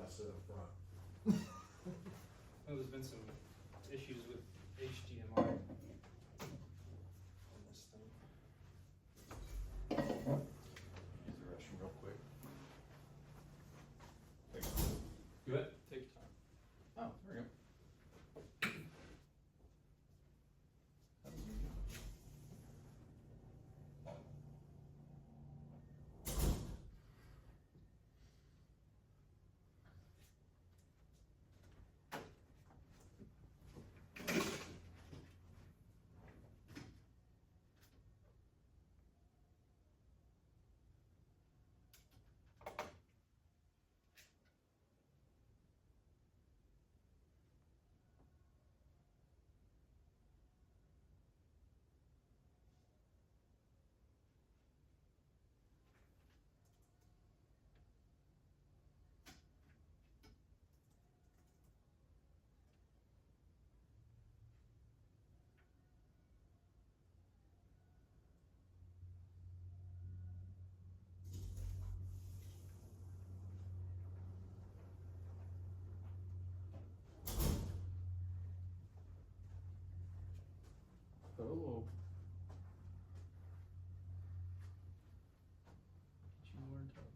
sit up front. Well, there's been some issues with HDMI on this thing. Use the restroom real quick. You bet. Take your time. Oh, there we go. Hello. Get you more in touch.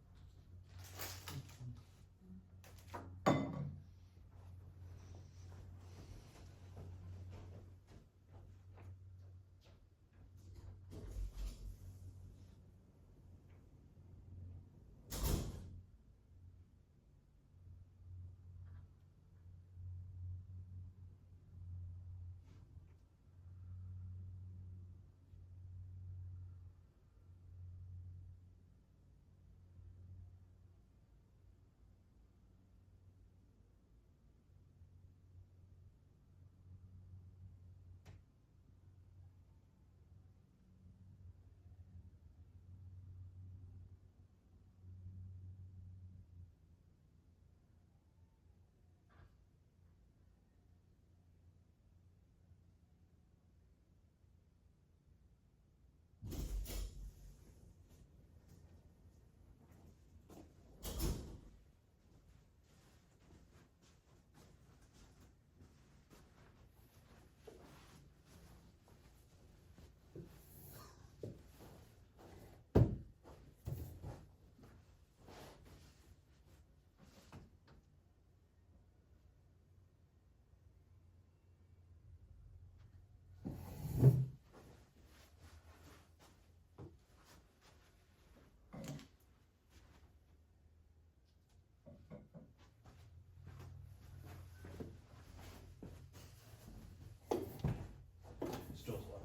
Still slow.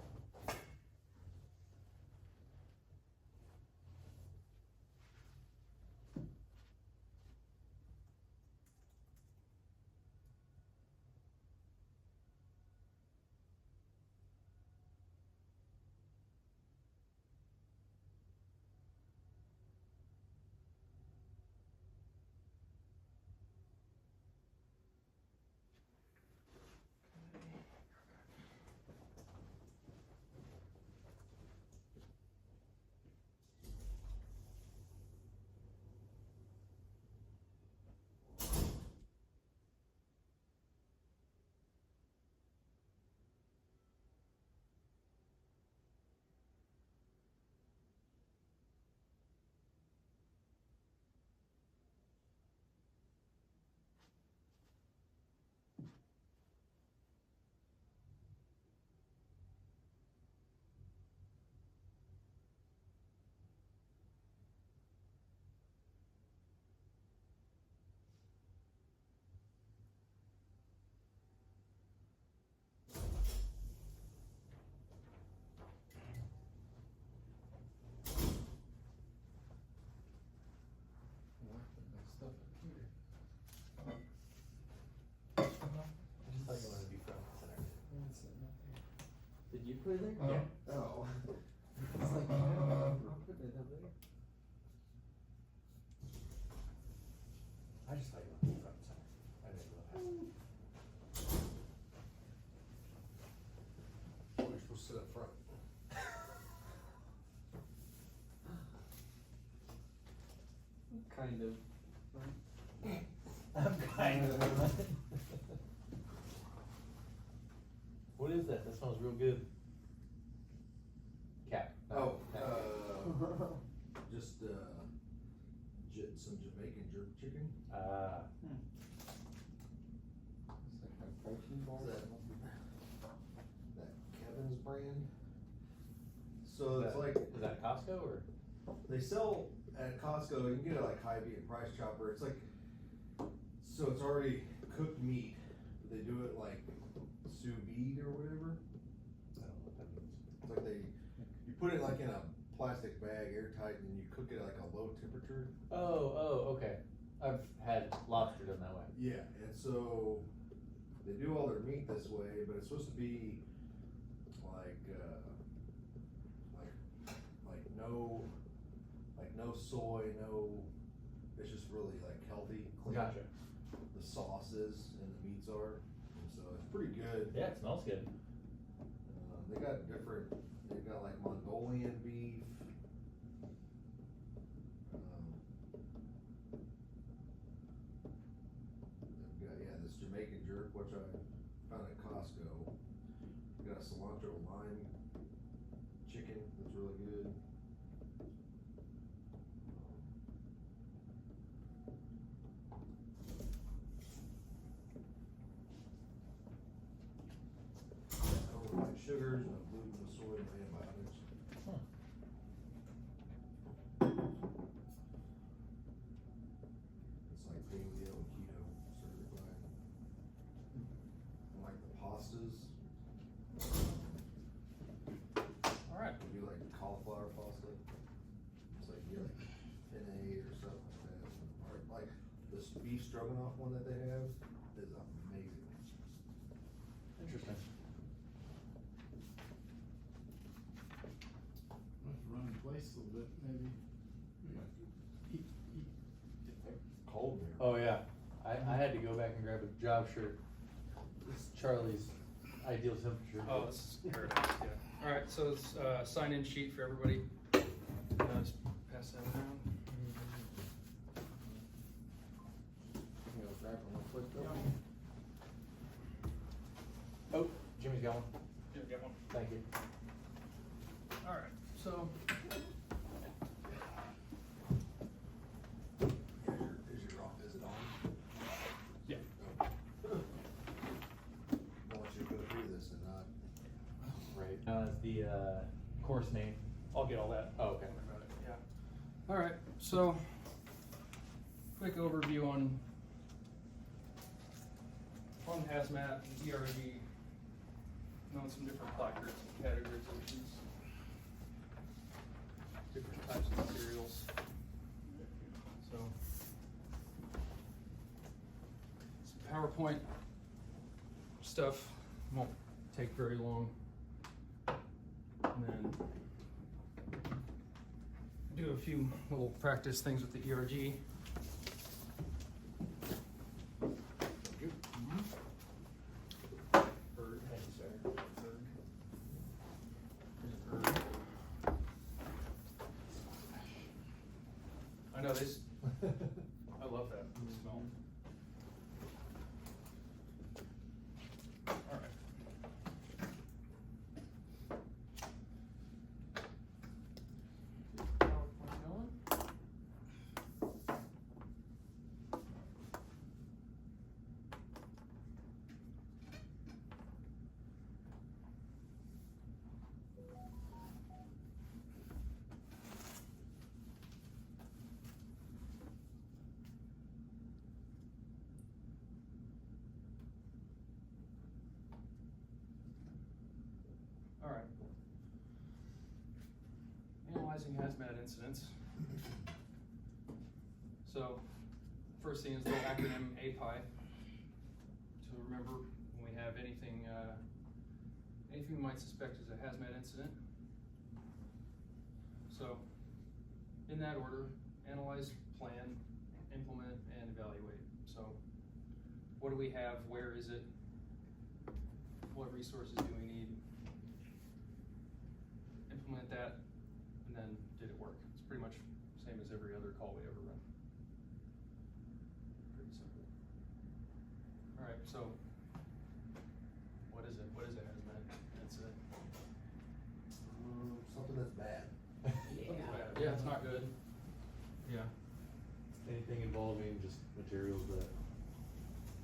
Stuff up here. I just thought you wanted to be front and center. Did you put it there? Yeah. Oh. It's like, I'm putting it up there. I just thought you wanted to be front and center. I didn't realize. Oh, you're supposed to sit up front. Kind of. I'm kind of. What is that? That smells real good. Cap. Oh, Cap. just, some Jamaican jerk chicken. Ah. It's like a protein bar. Is that Kevin's brand? So it's like, Is that Costco or? they sell at Costco, you can get it like Hy-Vee and Price Chopper, it's like, so it's already cooked meat, but they do it like sous vide or whatever. I don't know what that means. It's like you put it like in a plastic bag, airtight, and you cook it at like a low temperature. Oh, okay. I've had lobster done that way. Yeah, and so they do all their meat this way, but it's supposed to be like no soy, it's just really like healthy, clean. Gotcha. The sauces and the meats are, and so it's pretty good. Yeah, it smells good. They've got like Mongolian beef. They've got, yeah, this Jamaican jerk, which I found at Costco. They got a cilantro lime chicken that's really good. No refined sugars, no gluten, no soy, no antibiotics. Huh. It's like paleo and keto certified. And like the pastas, Alright, we do like cauliflower pasta. It's like you get like penne or something like that. Or like this beef stroganoff one that they have is amazing. Interesting. Let's run in place a little bit, maybe. Eat. Cold beer. Oh yeah, I had to go back and grab a job shirt. It's Charlie's ideal temperature. oh, this is paradise, yeah. Alright, so it's sign-in sheet for everybody. Just pass that around. You know, grab one real quick though. Oh, Jimmy's got one. Here, get one. Thank you. Alright, so, Is your off visit on? yeah. Oh. I want you to go through this and not. Right. The course name. I'll get all that. Oh, okay. Don't worry about it, yeah. Alright, so, quick overview on hazmat and ERG, knowing some different placards and categorizations, different types of materials. So, some PowerPoint stuff won't take very long. And then do a few little practice things with the ERG. Bird. Thank you, sir. I know this. I love that smell. All right. PowerPoint going. All right. Analyzing hazmat incidents. So, first thing is the acronym API. To remember when we have anything we might suspect is a hazmat incident. So, in that order, analyze, plan, implement, and evaluate. So, what do we have? Where is it? What resources do we need? Implement that, and then did it work? It's pretty much the same as every other call we ever run. Pretty simple. Right, so what is it? What is a hazmat? It's a Something that's bad. yeah, it's not good. Yeah. Anything involving just materials that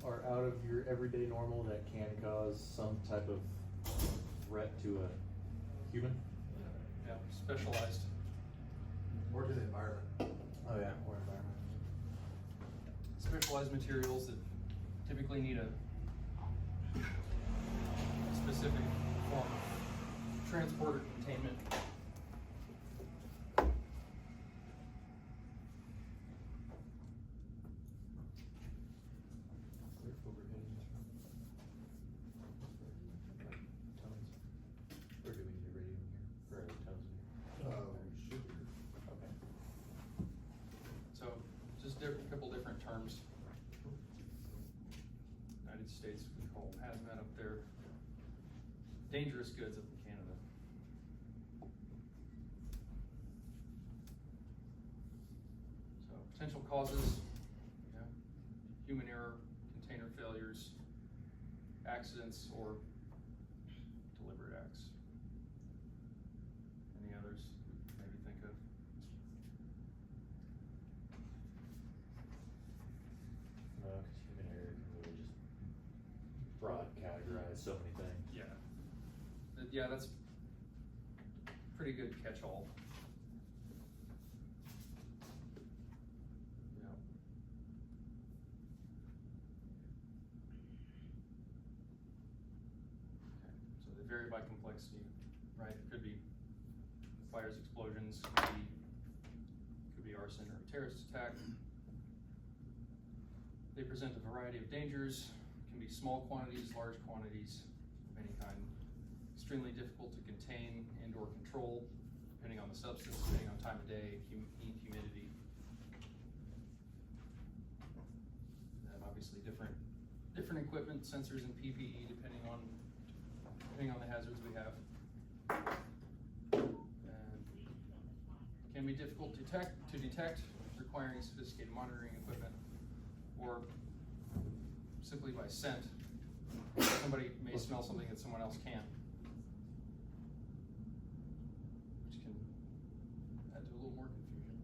are out of your everyday normal that can cause some type of threat to a human? Yeah, specialized. Or to the environment. Oh yeah, or environment. Specialized materials that typically need a specific form of transport or containment. Or do we need a radio in here? Or are there tones in here? Should be. Okay. So just a couple different terms. United States, we call hazmat up there. Dangerous goods up in Canada. So potential causes, yeah, human error, container failures, accidents, or deliberate acts. Any others you maybe think of? No, because human error can really just broad categorize so many things. Yeah. Yeah, that's pretty good catch-all. Yeah. Okay, so they vary by complexity, right? It could be fires, explosions, could be arson or a terrorist attack. They present a variety of dangers, can be small quantities, large quantities of any kind. Extremely difficult to contain and or control, depending on the substance, depending on time of day, heat, humidity. And obviously different equipment, sensors and PPE, depending on the hazards we have. And can be difficult to detect, requiring sophisticated monitoring equipment, or simply by scent. Somebody may smell something that someone else can't, which can add to a little more confusion.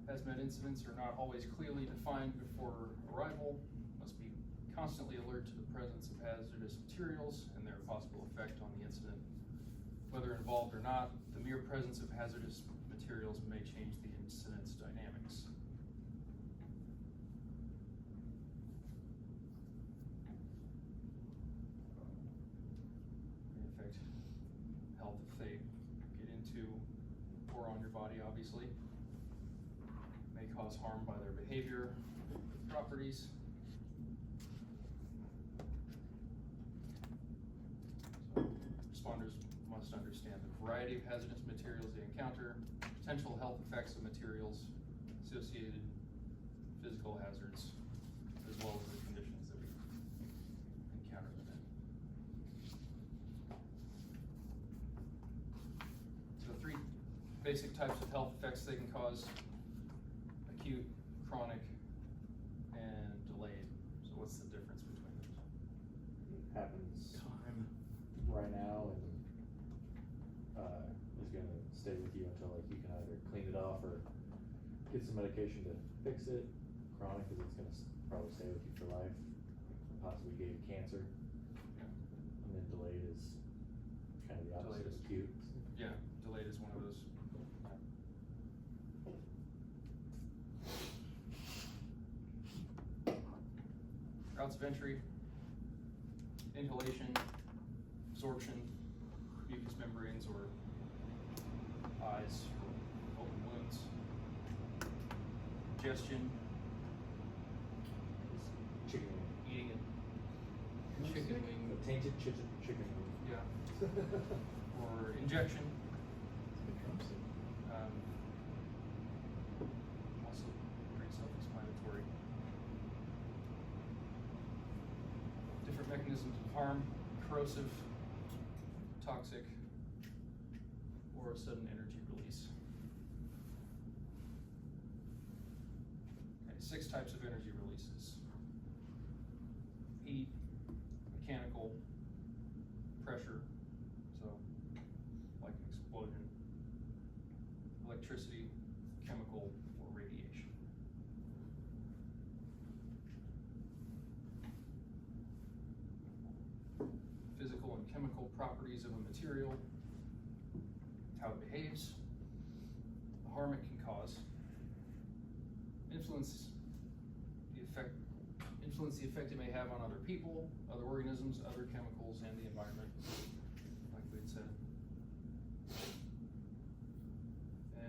Hazmat incidents are not always clearly defined before arrival, must be constantly alert to the presence of hazardous materials and their possible effect on the incident. Whether involved or not, the mere presence of hazardous materials may change the incident's dynamics. May affect health if they get into or on your body, obviously. May cause harm by their behavior, properties. So responders must understand the variety of hazardous materials they encounter, potential health effects of materials, associated physical hazards, as well as the conditions that we encounter them in. So 3 basic types of health effects they can cause: acute, chronic, and delayed. So what's the difference between those? It happens right now and is gonna stay with you until like you can either clean it off or get some medication to fix it. Chronic is it's gonna probably stay with you for life, possibly give you cancer. Yeah. And then delayed is kind of the opposite of acute. Yeah, delayed is one of those. Routes of entry, inhalation, absorption, mucous membranes or eyes or open wounds, ingestion, Chicken wing. eating it, chicken wing, The tainted chicken wing. yeah, or injection. Also pretty self-explanatory. Different mechanisms of harm: corrosive, toxic, or a sudden energy release. Okay, 6 types of energy releases: heat, mechanical, pressure, so like an explosion, electricity, chemical, or radiation. Physical and chemical properties of a material, how it behaves, the harm it can cause, influence the effect it may have on other people, other organisms, other chemicals, and the environment, like we had said.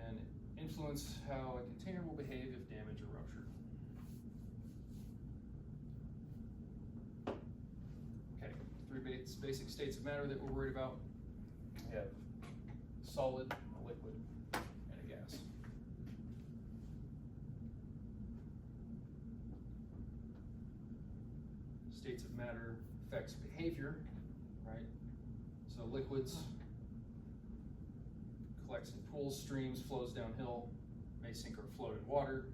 And influence how a container will behave if damaged or ruptured. Okay, 3 basic states of matter that we're worried about. We have solid, a liquid, and a gas. States of matter affects behavior, right? So liquids collects in pools, streams, flows downhill, may sink or float in water,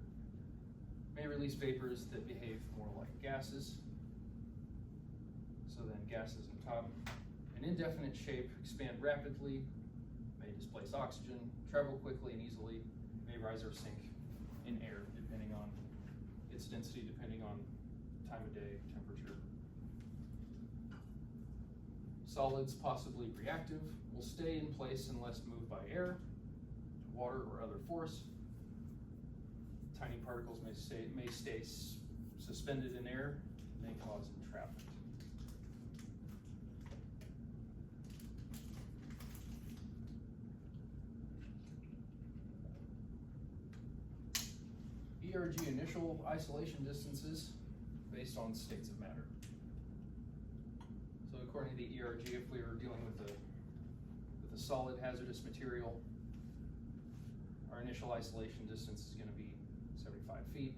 may release vapors that behave more like gases. So then gases on top. An indefinite shape, expand rapidly, may displace oxygen, travel quickly and easily, may rise or sink in air depending on its density, depending on time of day, temperature. Solids, possibly reactive, will stay in place unless moved by air, water, or other force. Tiny particles may stay suspended in air, may cause entrapment. ERG initial isolation distances based on states of matter. So according to the ERG, if we were dealing with a solid hazardous material, our initial isolation distance is going to be 75 feet.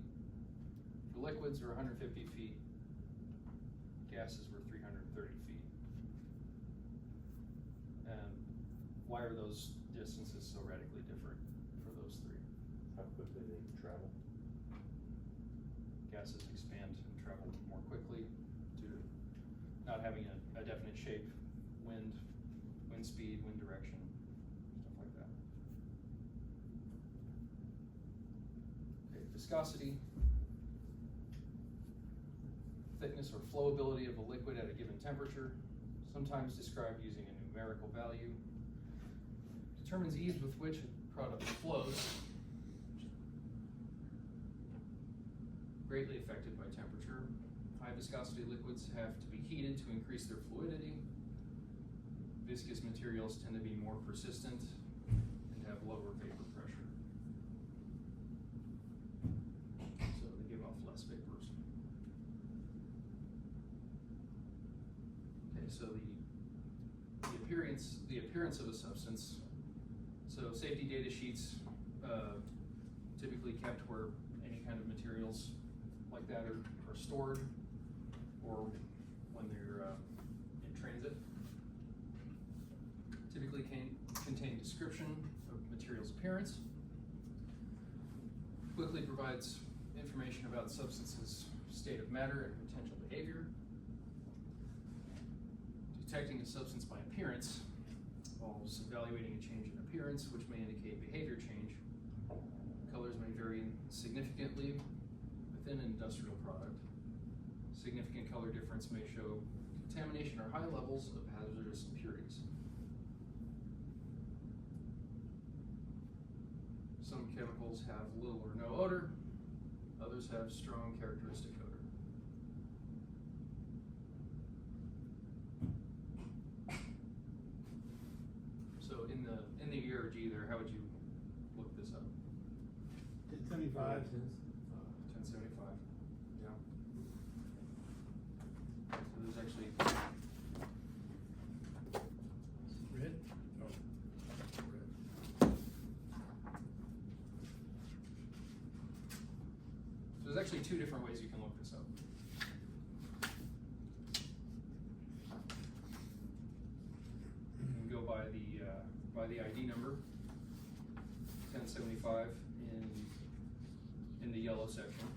For liquids, we're 150 feet. Gases were 330 feet. And why are those distances so radically different for those 3? How quickly they can travel. Gases expand and travel more quickly due to not having a definite shape, wind speed, wind direction, stuff like that. Okay, viscosity, thickness or flowability of a liquid at a given temperature, sometimes described using a numerical value. Determines ease with which a product flows, greatly affected by temperature. High viscosity liquids have to be heated to increase their fluidity. Viscous materials tend to be more persistent and have lower vapor pressure. So they give off less vapors. Okay, so the appearance of a substance. So safety data sheets typically kept where any kind of materials like that are stored, or when they're in transit. Typically contain description of material's appearance. Quickly provides information about substance's state of matter and potential behavior. Detecting a substance by appearance involves evaluating a change in appearance, which may indicate behavior change. Colors may vary significantly within an industrial product. Significant color difference may show contamination or high levels of hazardous impurities. Some chemicals have little or no odor, others have strong characteristic odor. So in the ERG there, how would you look this up? 1075. 1075. Yeah. So there's actually Red? Oh. red. So there's actually 2 different ways you can look this up. You can go by the ID number, 1075 in the yellow section.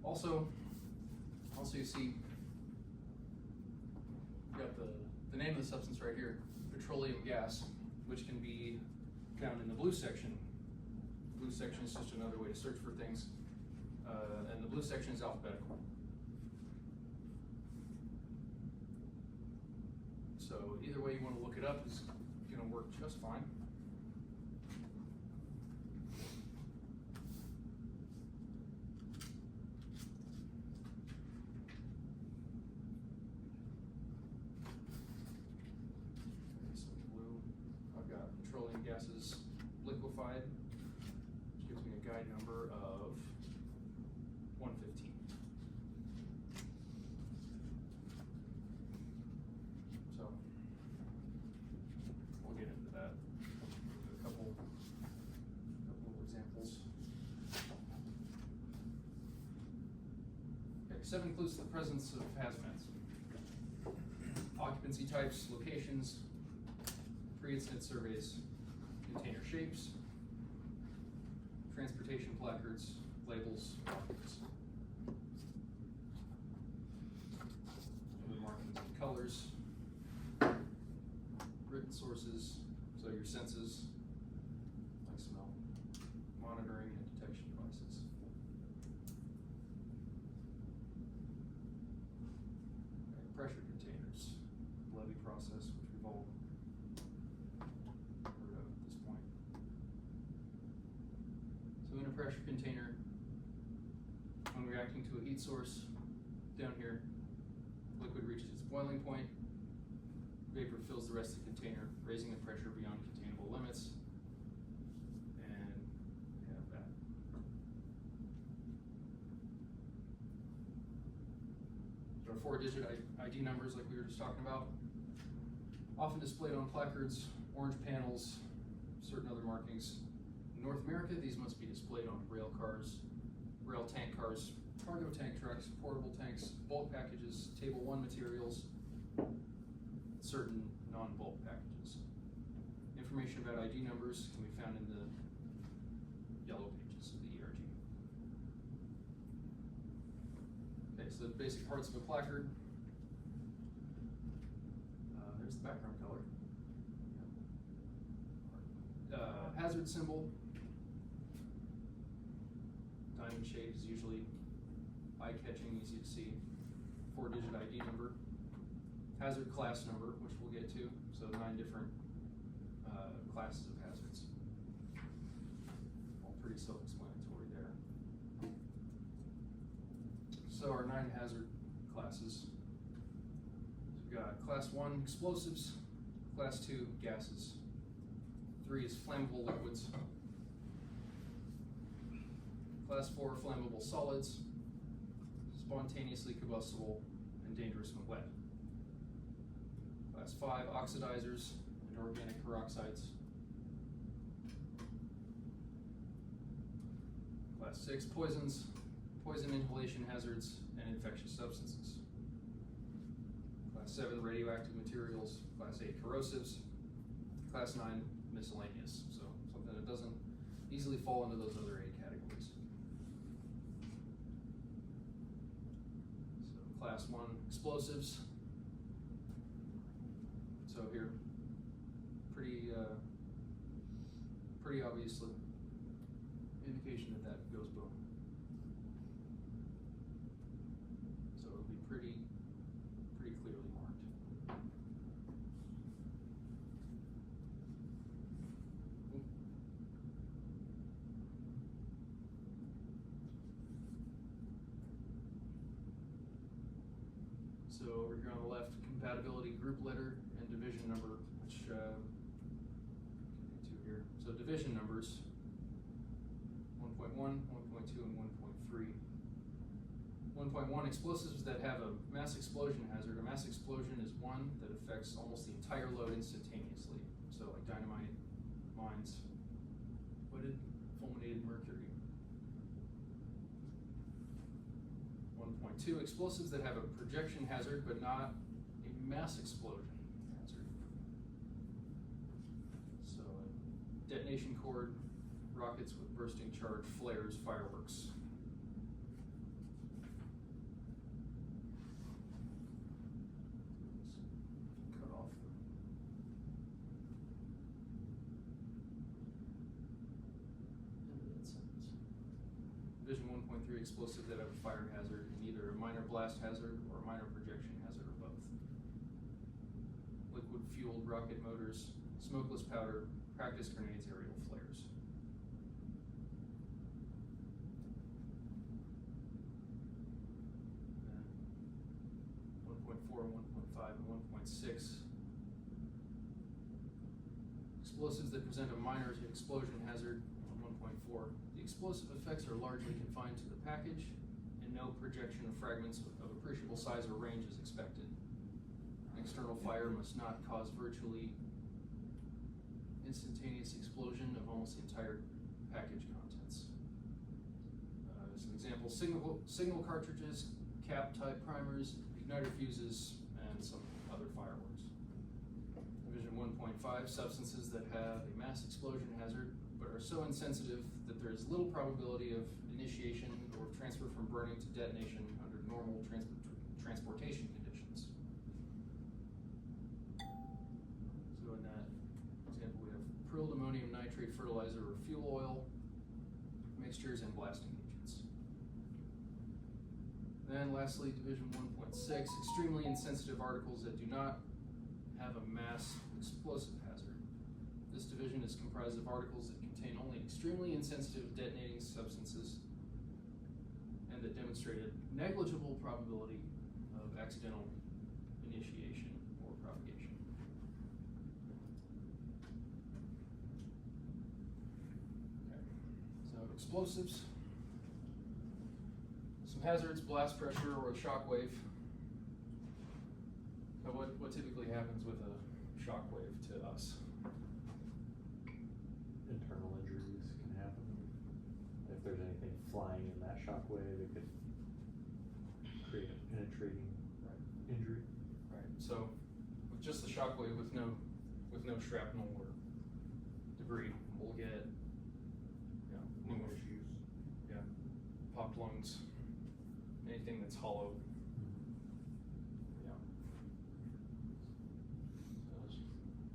Also you see, you got the name of the substance right here, petroleum gas, which can be found in the blue section. Blue section is just another way to search for things, and the blue section is alphabetical. So either way you want to look it up is going to work just fine. Petroleum gases liquefied, which gives me a guide number of 115. So we'll get into that. A couple examples. Okay, 7 includes the presence of hazmats. Occupancy types, locations, pre-incident surveys, container shapes, transportation placards, labels, markings. Other markings and colors, written sources, so your senses, like smell, monitoring and detection devices. Okay, pressure containers, levy process, which we've all heard of at this point. So in a pressure container, when reacting to a heat source, down here, liquid reaches its boiling point, vapor fills the rest of the container, raising the pressure beyond containable limits, and we have that. There are 4-digit ID numbers like we were just talking about, often displayed on placards, orange panels, certain other markings. In North America, these must be displayed on rail cars, rail tank cars, cargo tank trucks, portable tanks, bulk packages, table 1 materials, certain non-bulk packages. Information about ID numbers can be found in the yellow pages of the ERG. Okay, so the basic parts of a placard. There's the background color. Hazard symbol. Diamond shape is usually eye-catching, easy to see. 4-digit ID number. Hazard class number, which we'll get to. So 9 different classes of hazards. All pretty self-explanatory there. So our 9 hazard classes. We've got class 1 explosives, class 2 gases. 3 is flammable liquids. Class 4 flammable solids, spontaneously combustible and dangerous when wet. Class 5 oxidizers and organic peroxides. Class 6 poisons, poison inhalation hazards, and infectious substances. Class 7 radioactive materials. Class 8 corrosives. Class 9 miscellaneous, so something that doesn't easily fall into those other 8 categories. So class 1 explosives. So here, pretty obvious indication that goes boom. So it'll be pretty clearly marked. So over here on the left, compatibility group letter and division number, which get to here. So division numbers, 1.1, 1.2, and 1.3. 1.1, explosives that have a mass explosion hazard. A mass explosion is one that affects almost the entire load instantaneously. So like dynamite, mines, wooded, fulminated mercury. 1.2, explosives that have a projection hazard but not a mass explosion hazard. So detonation cord, rockets with bursting charge, flares, fireworks. every explosive that have a fire hazard in either a minor blast hazard or a minor projection hazard or both. Liquid fueled rocket motors, smokeless powder, practice grenades, aerial flares. And 1.4 and 1.5 and 1.6. Explosives that present a minor explosion hazard on 1.4. The explosive effects are largely confined to the package, and no projection of fragments of appreciable size or range is expected. An external fire must not cause virtually instantaneous explosion of almost the entire package contents. As an example, signal cartridges, cap type primers, igniter fuses, and some other fireworks. Division 1.5, substances that have a mass explosion hazard but are so insensitive that there is little probability of initiation or transfer from burning to detonation under normal transportation conditions. So in that example, we have prilled ammonium nitrate fertilizer or fuel oil mixtures and blasting agents. Then lastly, Division 1.6, extremely insensitive articles that do not have a mass explosive hazard. This division is comprised of articles that contain only extremely insensitive detonating substances and that demonstrate a negligible probability of accidental initiation or propagation. Okay. So explosives, some hazards, blast pressure or a shock wave. So what typically happens with a shock wave to us? Internal injuries can happen. If there's anything flying in that shockwave, it could create a penetrating injury. Right. So with just the shock wave with no shrapnel or debris, we'll get issues. Yeah, popped lungs, anything that's hollow.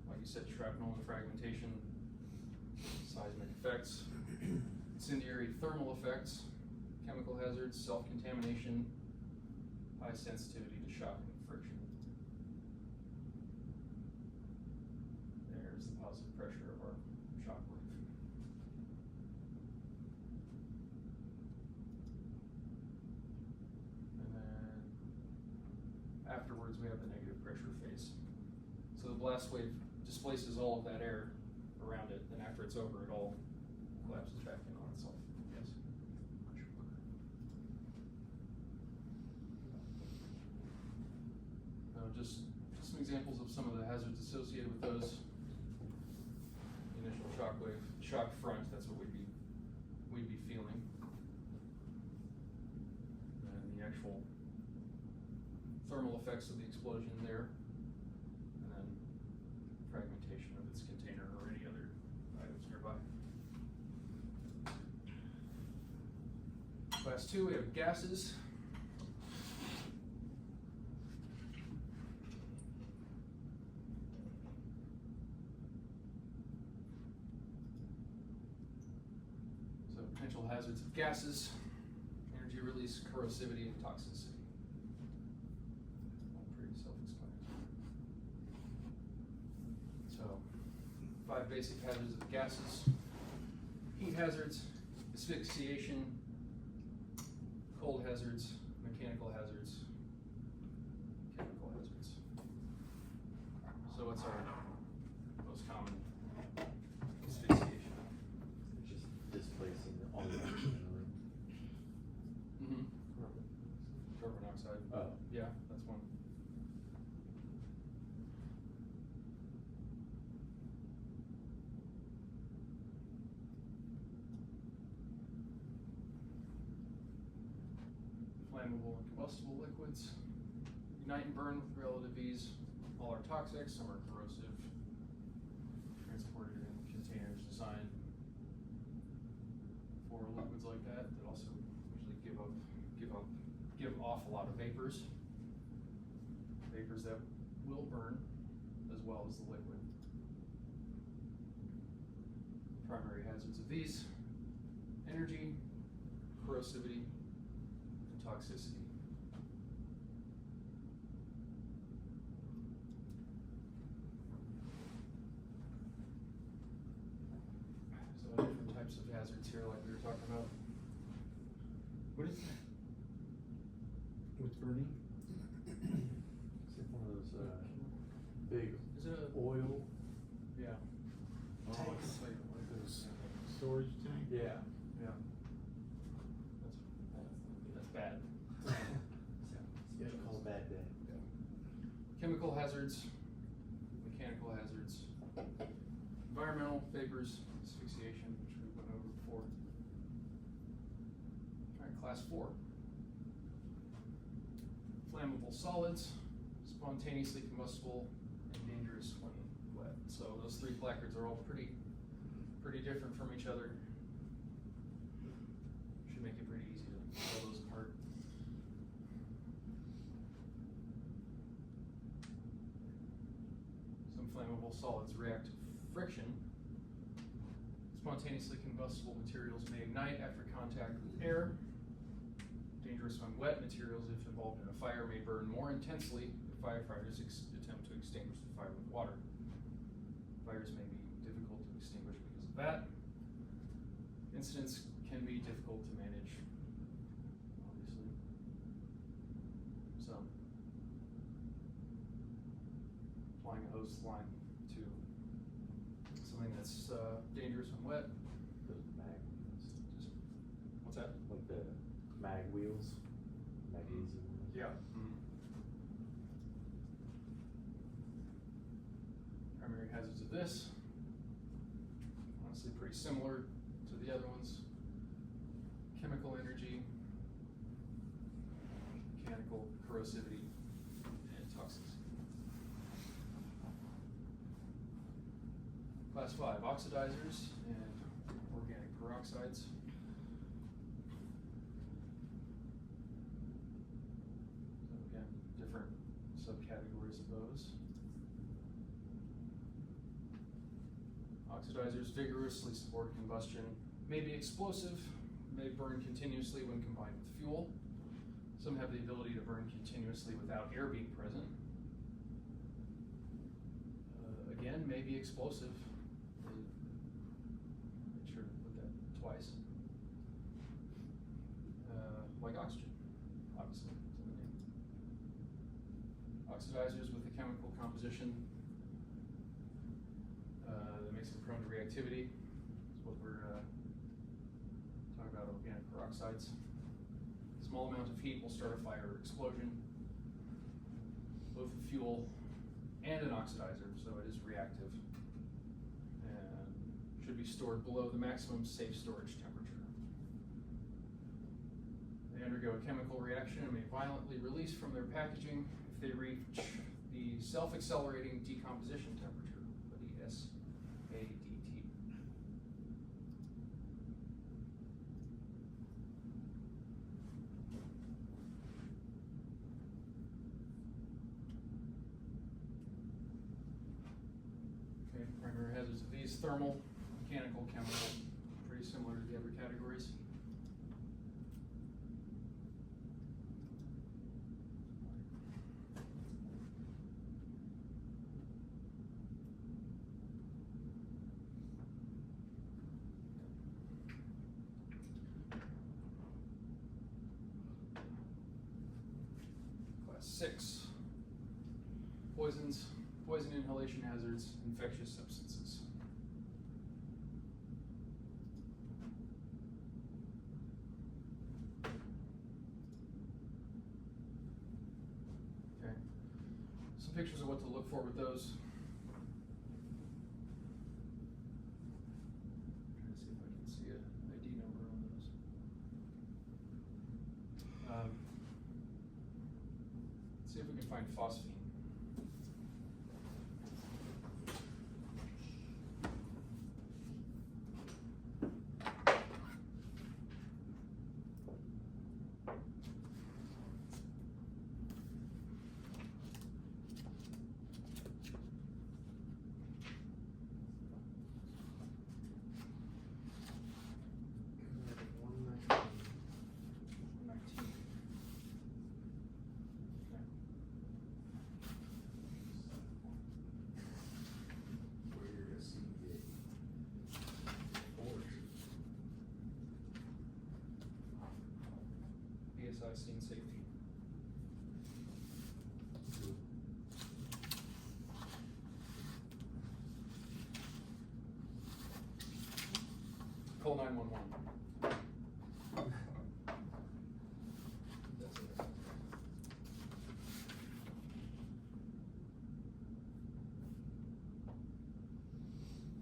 Like you said, shrapnel and fragmentation, seismic effects, incendiary thermal effects, chemical hazards, self-contamination, high sensitivity to shock and friction. There's the positive pressure of our shock wave. And then afterwards we have the negative pressure phase. So the blast wave displaces all of that air around it, and after it's over, it all collapses back in on itself. Yes. Just some examples of some of the hazards associated with those. The initial shock wave, shock front, that's what we'd be feeling. And the actual thermal effects of the explosion there. And then fragmentation of its container or any other items nearby. Class 2, we have gases. So potential hazards of gases, energy release, corrosivity, and toxicity. Pretty self-explanatory. So 5 basic hazards of gases: heat hazards, asphyxiation, cold hazards, mechanical hazards, chemical hazards. So what's our most common asphyxiation? It's just displacing all the oxygen in the room. Mm-hmm. Carbon monoxide. Oh. Yeah, that's one. Flammable and combustible liquids ignite and burn with relative ease. All are toxic, some are corrosive, transported in containers designed for liquids like that also usually give off a lot of vapors that will burn as well as the liquid. Primary hazards of these: energy, corrosivity, toxicity. So different types of hazards here, like we were talking about. What is that? With burning? It's like one of those, big Is it a oil. yeah? Oh, Tanks. it's like those storage tank? Yeah. Yeah. That's bad. Yeah, call a bad day. Chemical hazards, mechanical hazards, environmental vapors, asphyxiation, which we went over before. Alright, class 4. Flammable solids, spontaneously combustible, and dangerous when wet. So those 3 placards are all pretty different from each other. Should make it pretty easy to tell those apart. Some flammable solids react to friction. Spontaneously combustible materials may ignite after contact with air. Dangerous when wet materials, if involved in a fire, may burn more intensely if firefighters attempt to extinguish the fire with water. Fires may be difficult to extinguish because of that. Incidents can be difficult to manage, obviously. So, applying a hose line to something that's dangerous when wet. Those mag wheels. Just, what's that? Like the mag wheels. Magnesium wheels. Yeah. Primary hazards of this, honestly pretty similar to the other ones. Chemical energy, mechanical corrosivity, and toxicity. Class 5, oxidizers and organic peroxides. So again, different subcategories of those. Oxidizers vigorously support combustion, may be explosive, may burn continuously when combined with fuel. Some have the ability to burn continuously without air being present. Again, may be explosive. Make sure to put that twice. Like oxygen, obviously, it's in the name. Oxidizers with a chemical composition that makes it prone to reactivity. That's what we're talking about, organic peroxides. A small amount of heat will start a fire or explosion. Both a fuel and an oxidizer, so it is reactive. And should be stored below the maximum safe storage temperature. They undergo a chemical reaction and may violently release from their packaging if they reach the self-accelerating decomposition temperature, or the SADT. Okay, primary hazards of these: thermal, mechanical, chemical, pretty similar to the other categories. Class 6, poisons, poison inhalation hazards, infectious substances. Okay, some pictures of what to look for with those. Trying to see if I can see an ID number on those. Let's see if we can find phosphine. place I've seen safety. Call 911. That's it.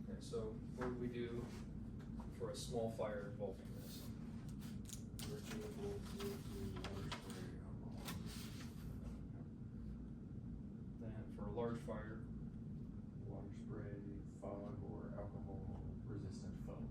Okay, so what do we do for a small fire involving this? Reachable, water spray, alcohol. Then for a large fire, Water spray, fog, or alcohol resistant foam.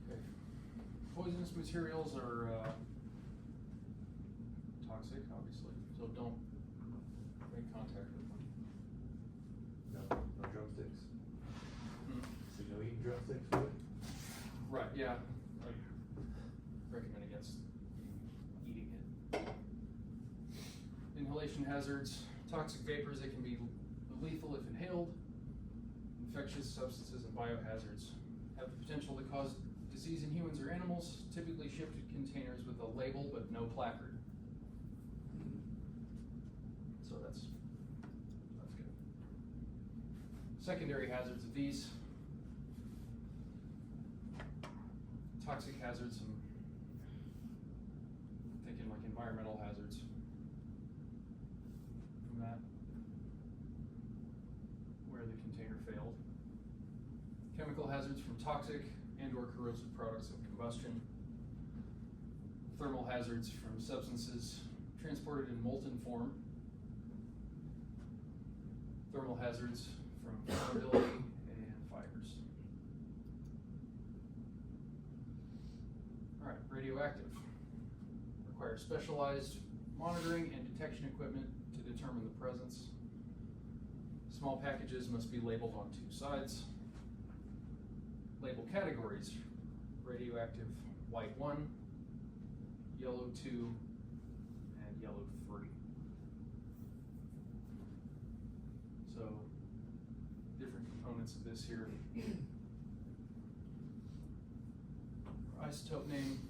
okay. Poisonous materials are toxic, obviously, so don't make contact with them. No, no drumsticks. Hmm. So no eating drumsticks with it? Right, yeah, I recommend against eating it. Inhalation hazards, toxic vapors that can be lethal if inhaled, infectious substances and biohazards have the potential to cause disease in humans or animals, typically shipped in containers with a label but no placard. So that's good. Secondary hazards of these. Toxic hazards, I'm thinking like environmental hazards from that, where the container failed. Chemical hazards from toxic and or corrosive products of combustion. Thermal hazards from substances transported in molten form. Thermal hazards from flammability and fires. All right, radioactive. Requires specialized monitoring and detection equipment to determine the presence. Small packages must be labeled on two sides. Label categories: radioactive white 1, yellow 2, and yellow 3. So, different components of this here. Isotope name,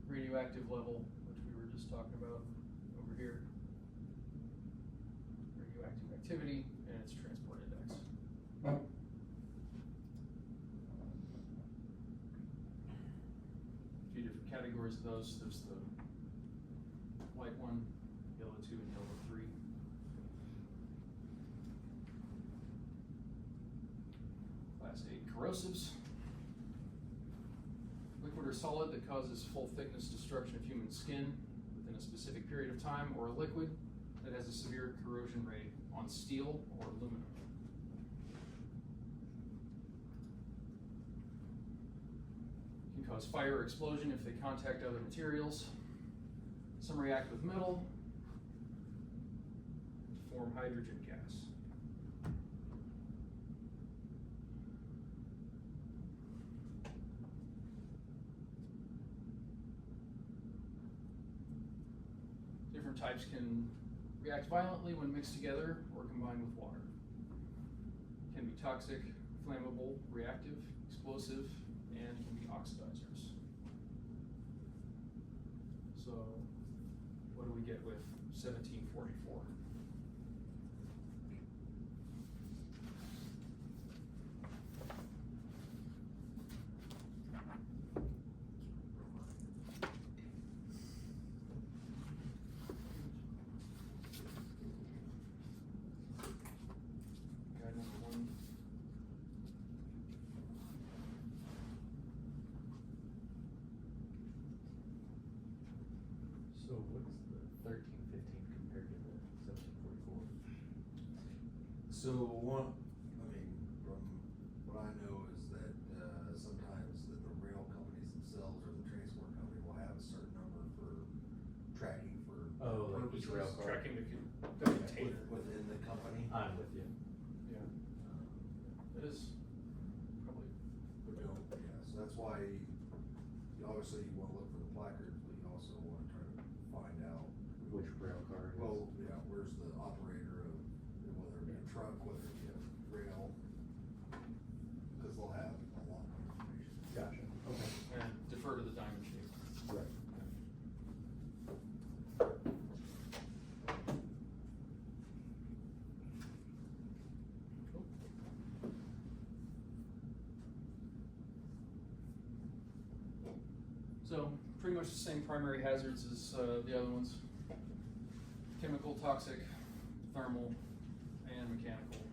radioactive level, which we were just talking about over here. Radioactive activity, and its transport index. A few different categories of those. There's the white 1, yellow 2, and yellow 3. Class 8 corrosives. Liquid or solid that causes full thickness destruction of human skin within a specific period of time, or a liquid that has a severe corrosion rate on steel or aluminum. Can cause fire or explosion if they contact other materials. Some react with metal to form hydrogen gas. Different types can react violently when mixed together or combined with water. Can be toxic, flammable, reactive, explosive, and can be oxidizers. So, what do we get with 1744? Guide number 1. So what's the 1315 compared to the 1744? So one, I mean, from what I know is that, sometimes that the rail companies themselves or the transport company will have a certain number for tracking for. Oh, like each rail car. Tracking the With- container. Within the company. I'm with you. Yeah. why, obviously you wanna look for the placards, but you also wanna try to find out. Which rail car it is. Well, yeah, where's the operator of, whether it be a truck, whether it be a rail, cause they'll have a lot of information. Gotcha, okay. And defer to the diamond shape. Right. So, pretty much the same primary hazards as the other ones. Chemical, toxic, thermal, and mechanical.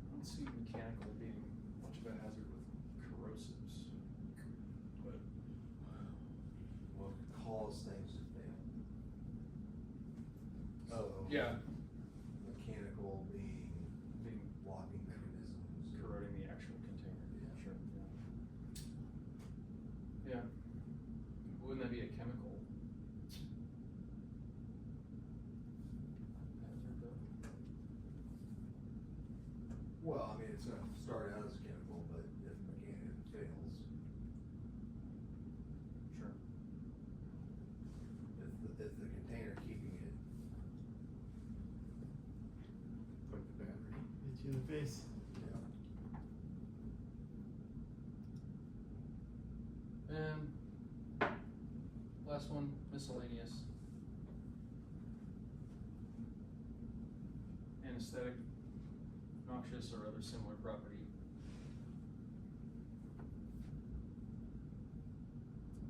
I don't see mechanical being much of a hazard with corrosives. But What could cause things to fail. Oh, So, yeah. Mechanical being being locking mechanisms. corroding the actual container. Yeah. Sure. Yeah. Wouldn't that be a chemical hazard though? Well, I mean, it's gonna start out as a chemical, but if mechanic fails, Sure. if the container keeping it, Like the battery, hit you in the face. yeah. And last one, miscellaneous. Anesthetic, noxious, or other similar property.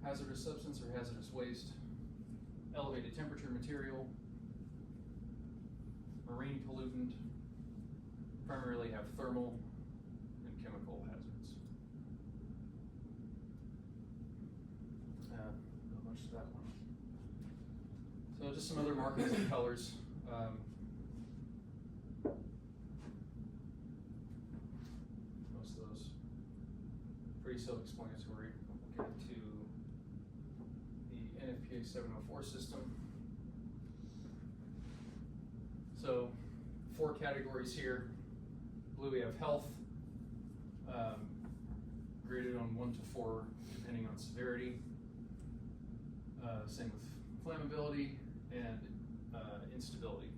Hazardous substance or hazardous waste, elevated temperature material, marine pollutant, primarily have thermal and chemical hazards. Not much to that one. So just some other markings and colors. Most of those pretty self-explanatory. We'll get to the NFPA 704 system. So 4 categories here. Blue we have health, graded on 1 to 4 depending on severity. Same with flammability and instability.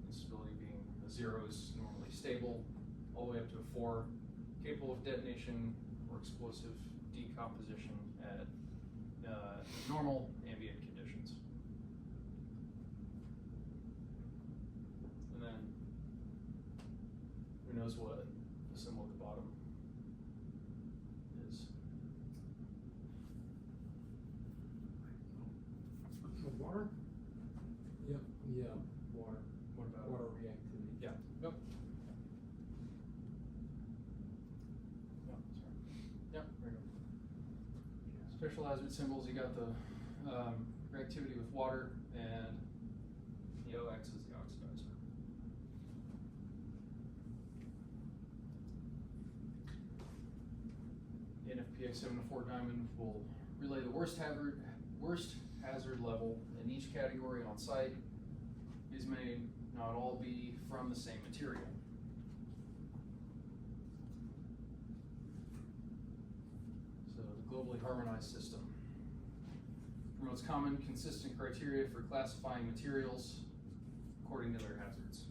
Instability being a 0 is normally stable, all the way up to a 4, capable of detonation or explosive decomposition at normal ambient conditions. And then who knows what the symbol at the bottom is. Water? Yep, yeah, water, What about water reactivity. Yeah. Yep. Yep, sorry. Yep, there you go. Special hazard symbols, you got the reactivity with water, and the OX is the oxidizer. The NFPA 704 diamond will relay the worst hazard level in each category on site. These may not all be from the same material. So the globally harmonized system promotes common, consistent criteria for classifying materials according to their hazards.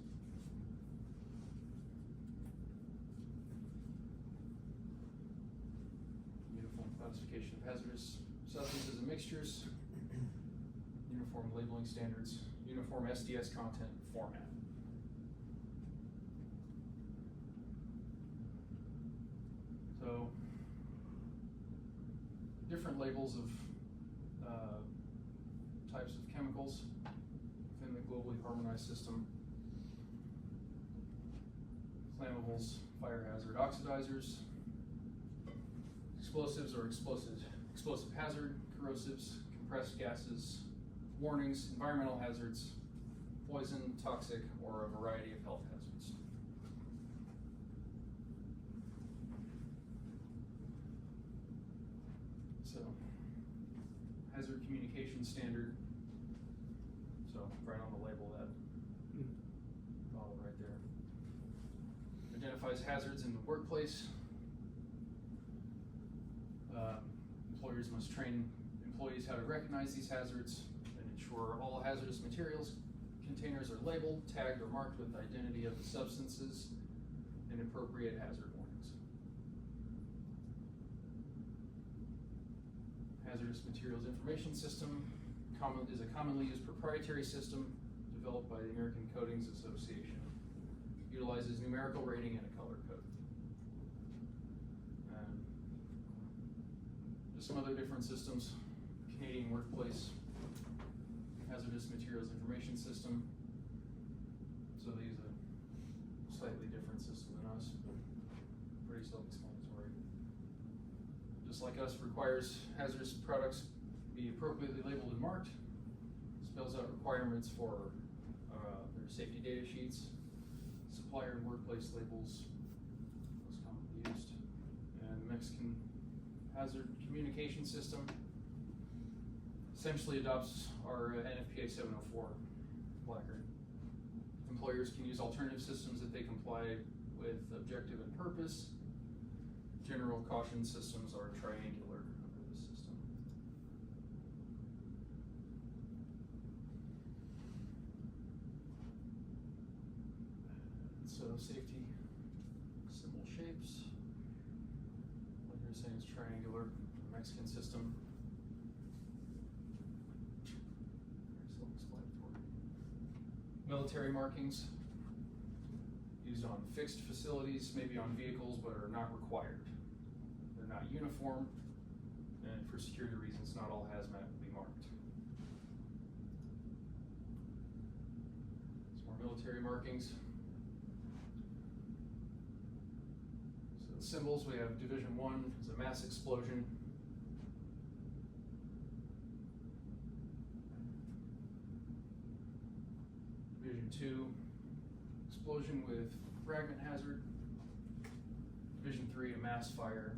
Uniform classification of hazardous substances and mixtures, uniform labeling standards, uniform SDS content format. So, different labels of types of chemicals within the globally harmonized system. Flammables, fire hazard, oxidizers, explosives or explosive hazard, corrosives, compressed gases, warnings, environmental hazards, poison, toxic, or a variety of health hazards. So, hazard communication standard. So, right on the label, that bottle right there. identifies hazards in the workplace. Employers must train employees how to recognize these hazards and ensure all hazardous materials containers are labeled, tagged, or marked with the identity of the substances and appropriate hazard warnings. Hazardous Materials Information System is a commonly used proprietary system developed by the American Coatings Association. Utilizes numerical rating and a color code. Just some other different systems. Canadian Workplace Hazardous Materials Information System. So they use a slightly different system than us, but pretty self-explanatory. Just like us, requires hazardous products be appropriately labeled and marked. Spells out requirements for their safety data sheets, supplier and workplace labels, most commonly used. And the Mexican Hazard Communication System essentially adopts our NFPA 704 placard. Employers can use alternative systems if they comply with objective and purpose. General caution systems are triangular under this system. So safety symbol shapes. Like you're saying, is triangular. Mexican system. Very self-explanatory. Military markings used on fixed facilities, maybe on vehicles, but are not required. They're not uniform, and for security reasons, not all hazmat will be marked. Some more military markings. So the symbols, we have Division 1 is a mass explosion. Division 2, explosion with fragment hazard. Division 3, a mass fire.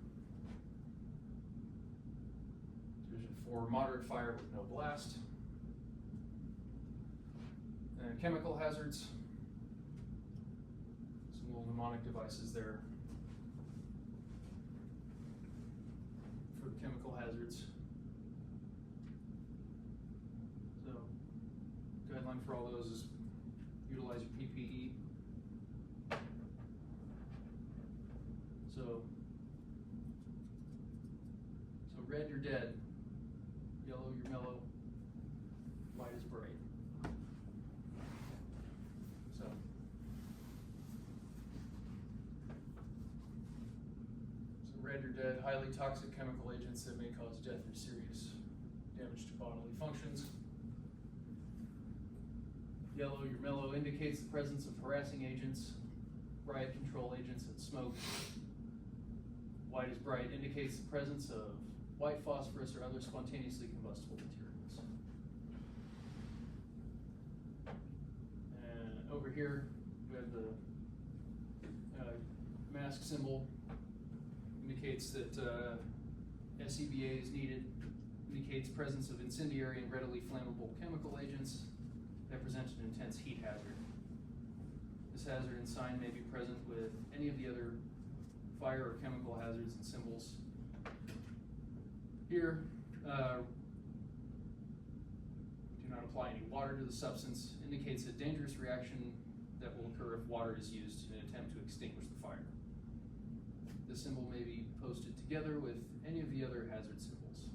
Division 4, moderate fire with no blast. And chemical hazards. Some little mnemonic devices there for the chemical hazards. So, guideline for all those is utilize your PPE. So red, you're dead. Yellow, you're mellow. White is bright. So red, you're dead. Highly toxic chemical agents that may cause death or serious damage to bodily functions. Yellow, you're mellow, indicates the presence of harassing agents, riot control agents, and smoke. White is bright, indicates the presence of white phosphorus or other spontaneously combustible materials. And over here, we have the mask symbol, indicates that SCBA is needed, indicates presence of incendiary and readily flammable chemical agents that present an intense heat hazard. This hazard and sign may be present with any of the other fire or chemical hazards and symbols. Here, do not apply any water to the substance, indicates a dangerous reaction that will occur if water is used in an attempt to extinguish the fire. The symbol may be posted together with any of the other hazard symbols.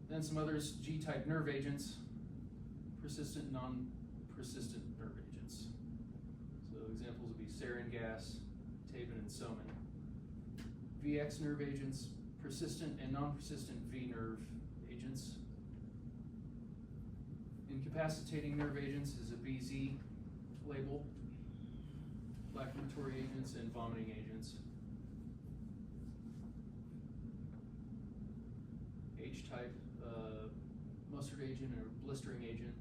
Then some others, G-type nerve agents, persistent, non-persistent nerve agents. So examples would be sarin gas, tabin, and soman. VX nerve agents, persistent and non-persistent V nerve agents. Incapacitating nerve agents is a BZ label. Lacrimatory agents and vomiting agents. H-type, mustard agent or blistering agent.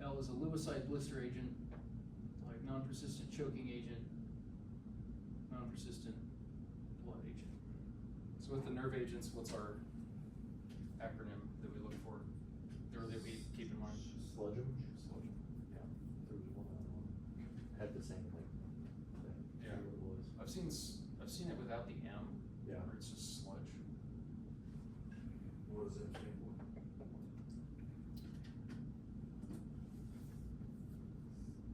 L is a leukocyte blister agent, like non-persistent choking agent, non-persistent blood agent. So with the nerve agents, what's our acronym that we look for, or that we keep in mind? Sludgeum? Sludgeum, yeah. There was one I've seen it without the M. Yeah. Where it's just sludge. What does that stand for?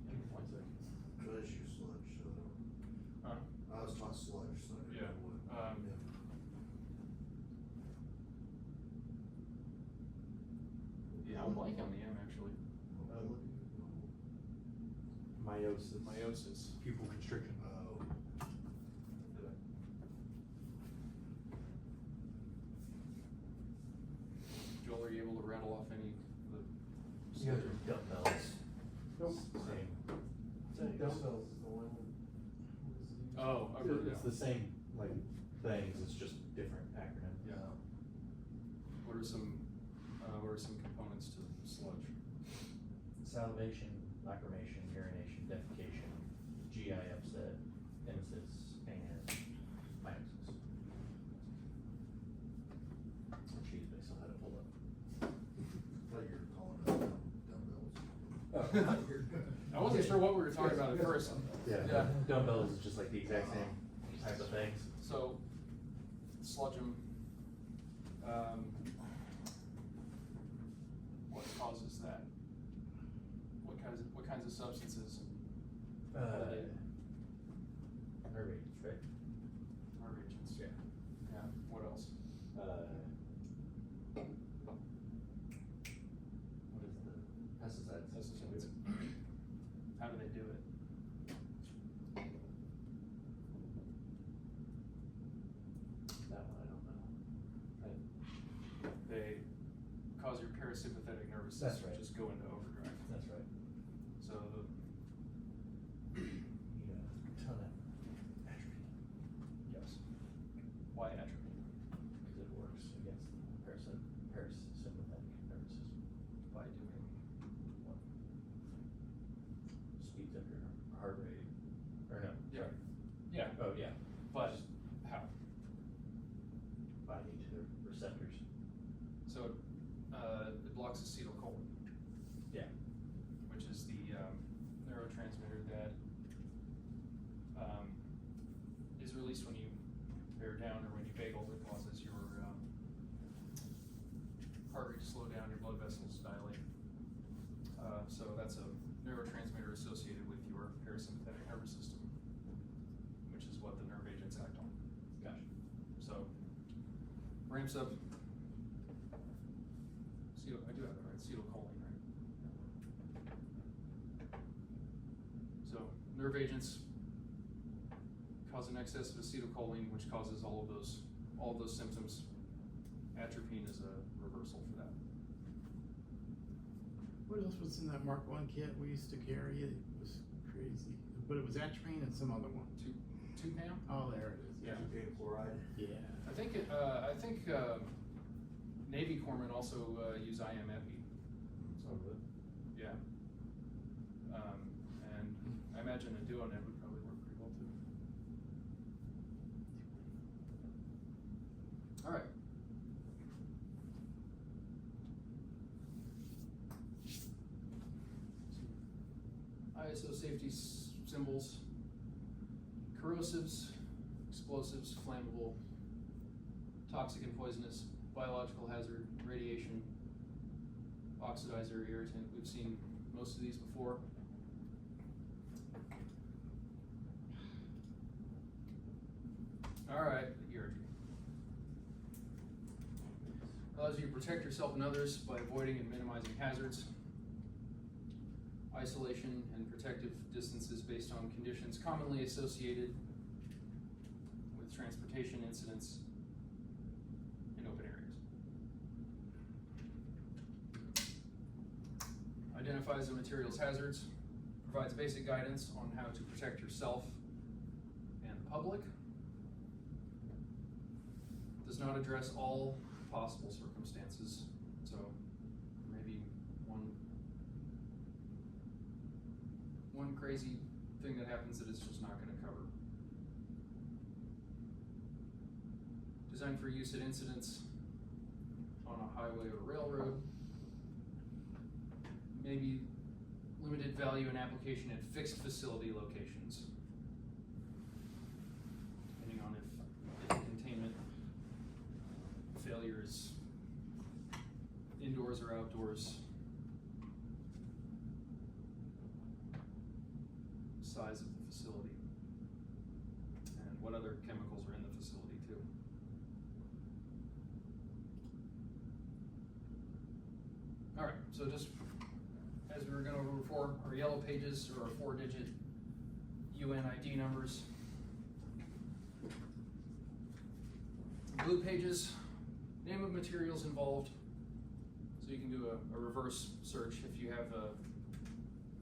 Give me 1 second. I just use sludge, so Huh? I was taught sludge, so I didn't Yeah, know what. Yeah, I'm blank on the M actually. Meiosis. Meiosis. Pupil constriction. Oh. Joel, are you able to rattle off any of the? You guys are dumbbells. Nope. Same. Dumbbells is the one that was used. Oh, I've heard It's that. the same, like, things, it's just different acronym. Yeah. What are some components to sludge? Salivation, lacrimation, urination, defecation, GI upset, emesis, and meiosis. Cheese base, I'll have it pull up. Like you're calling it dumbbells. I wasn't sure what we were talking about at first. Yeah, dumbbells is just like the exact same type of things. So, sludge 'em. What causes that? What kinds of substances? Nerve agents, right? Nerve agents. Yeah. Yeah. What else? What is the pesticides? Pesticides. How do they do it? That one I don't know. They cause your parasympathetic nervous That's system right. just go into overdrive. That's right. So You need a ton of atropine, yes. Why atropine? because it works against the parasympathetic nervous system. By doing what? Speeds up your heart rate, or no, Yeah. sorry. Yeah. Oh, yeah, But how? binding to the receptors. So it blocks acetylcholine, Yeah. which is the neurotransmitter that is released when you bear down or when you bagel, that causes your heart rate to slow down, your blood vessels dilate. So that's a neurotransmitter associated with your parasympathetic nervous system, which is what the nerve agents act on. Gotcha. So ramps up. I do have that right. Acetylcholine, right? So nerve agents cause an excess of acetylcholine, which causes all of those symptoms. Atropine is a reversal for that. What else was in that Mark I kit we used to carry? It was crazy, but it was atropine and some other one. Two Pam? Oh, there it is. Yeah. Beta chloride. Yeah. I think Navy corpsmen also use IMFE. So yeah. And I imagine a duonet would probably work pretty well too. All right. ISO safety symbols: corrosives, explosives, flammable, toxic and poisonous, biological hazard, radiation, oxidizer, irritant. We've seen most of these before. All right, irritant. Allows you to protect yourself and others by avoiding and minimizing hazards. Isolation and protective distances based on conditions commonly associated with transportation incidents in open areas. Identifies the materials hazards, provides basic guidance on how to protect yourself and the public. Does not address all possible circumstances, so maybe one crazy thing that happens that it's just not going to cover. Designed for use at incidents on a highway or railroad. Maybe limited value and application at fixed facility locations. indoors or outdoors, size of the facility, and what other chemicals are in the facility too. All right, so just as we were going over before, our yellow pages are our 4-digit UNID numbers. Blue pages, name of materials involved. So you can do a reverse search if you have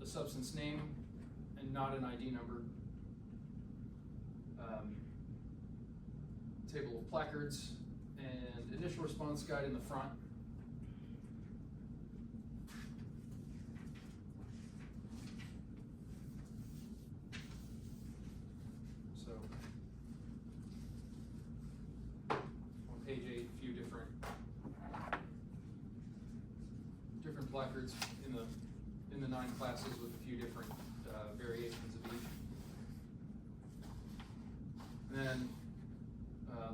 a substance name and not an ID number. Table of placards and initial response guide in the front. So on page 8, a few different placards in the 9 classes with a few different variations of each. And then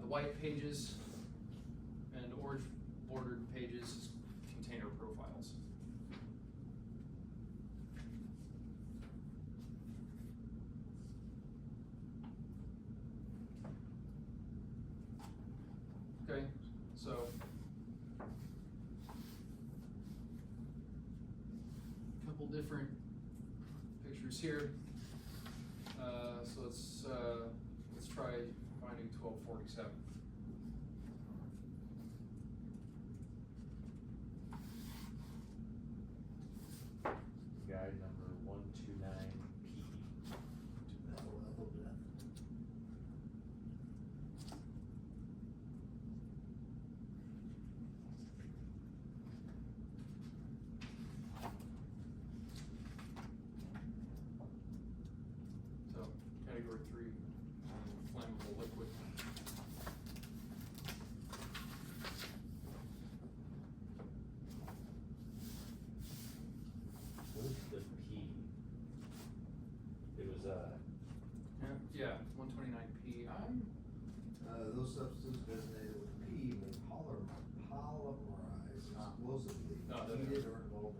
the white pages and orange bordered pages container profiles. Okay, so a couple different pictures here. So let's try finding 1247. Guide number 129P. Methyl death. So category 3, flammable liquid. What is the P? It was, Yeah, 129P. Those substances designated with P may polymerize explosively, No, they're- heated or involved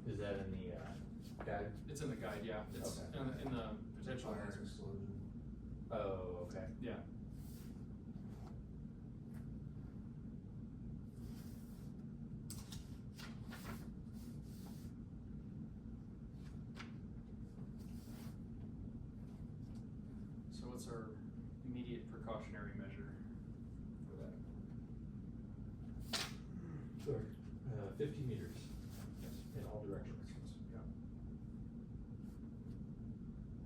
is that in the, guide? It's in the guide, yeah. It's Okay. in the potential fire hazards. explosion. Oh, okay. Yeah. So what's our immediate precautionary measure for that? Sure. 50 meters Yes. in all directions. Yeah.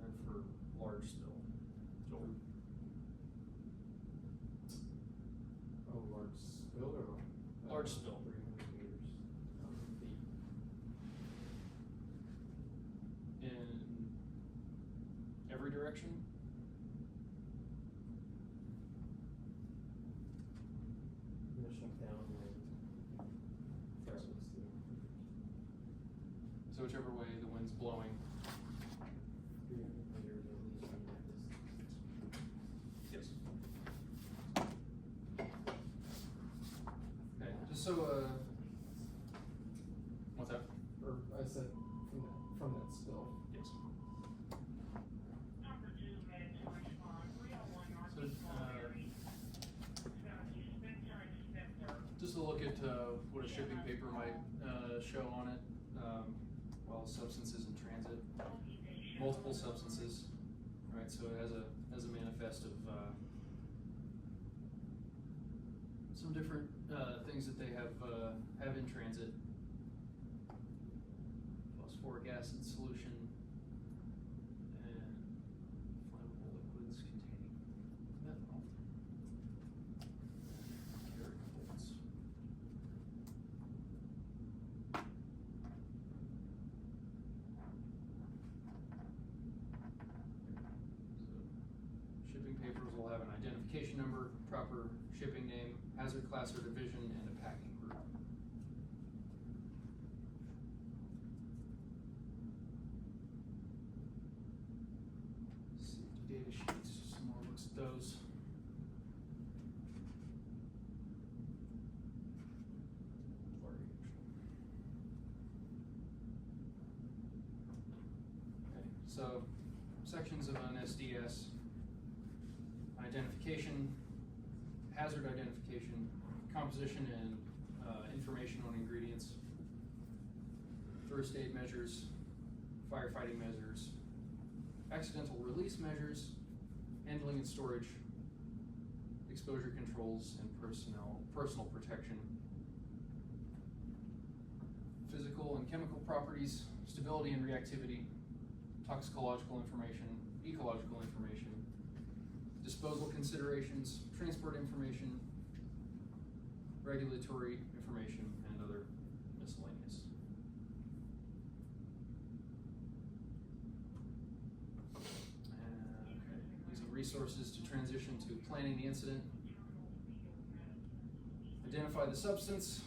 And for large spill, Joel? Oh, large spill or? Large spill. 300 meters. Feet. In every direction? Initial downwind. Yes. That was So whichever way the wind's blowing. 300 meters at least from that distance. Yes. Okay, just so, what's that? Or I said from that spill. Yes. Number 2, ready to respond. 301 North So, East Street. Inspector. Just to look at what a shipping paper might show on it, well, substances in transit, multiple substances, right? So it has a manifest of some different things that they have in transit. Phosphoric acid solution and flammable liquids containing methanol. Carrier bolts. So, shipping papers will have an identification number, proper shipping name, hazard class or division, and a packing group. Safety data sheets, some more looks at those. So, sections of an SDS: identification, hazard identification, composition and information on ingredients, first aid measures, firefighting measures, accidental release measures, handling and storage, exposure controls, and personal protection, physical and chemical properties, stability and reactivity, toxicological information, ecological information, disposal considerations, transport information, regulatory information, and other miscellaneous. Okay. Using resources to transition to planning the incident. Identify the substance.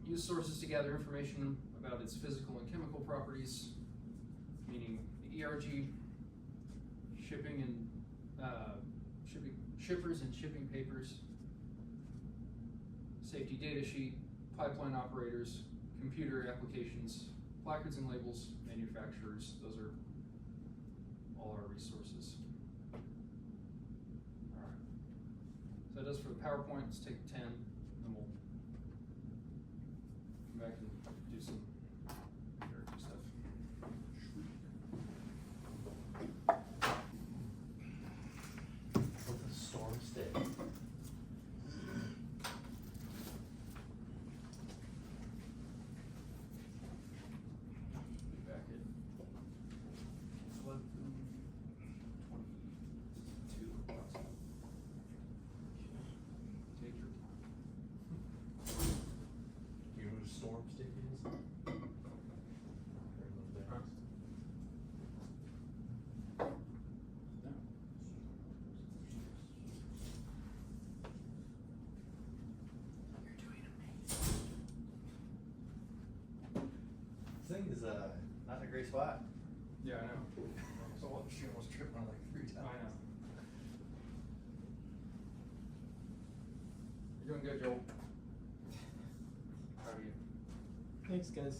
Use sources to gather information about its physical and chemical properties, meaning the ERG, shipping and shippers and shipping papers, safety data sheet, pipeline operators, computer applications, placards and labels, manufacturers. Those are all our resources. All right. So that does for the PowerPoint. Let's take 10, and then we'll come back and do some character stuff. Let the storm stay. Be back at 11:22 approximately. Take your time. Do you know what a storm stick is? During those days. This thing is not in a great spot. Yeah, I know. So she almost tripped on it like 3 times. I know. You're doing good, Joel. Proud of you. Thanks, guys.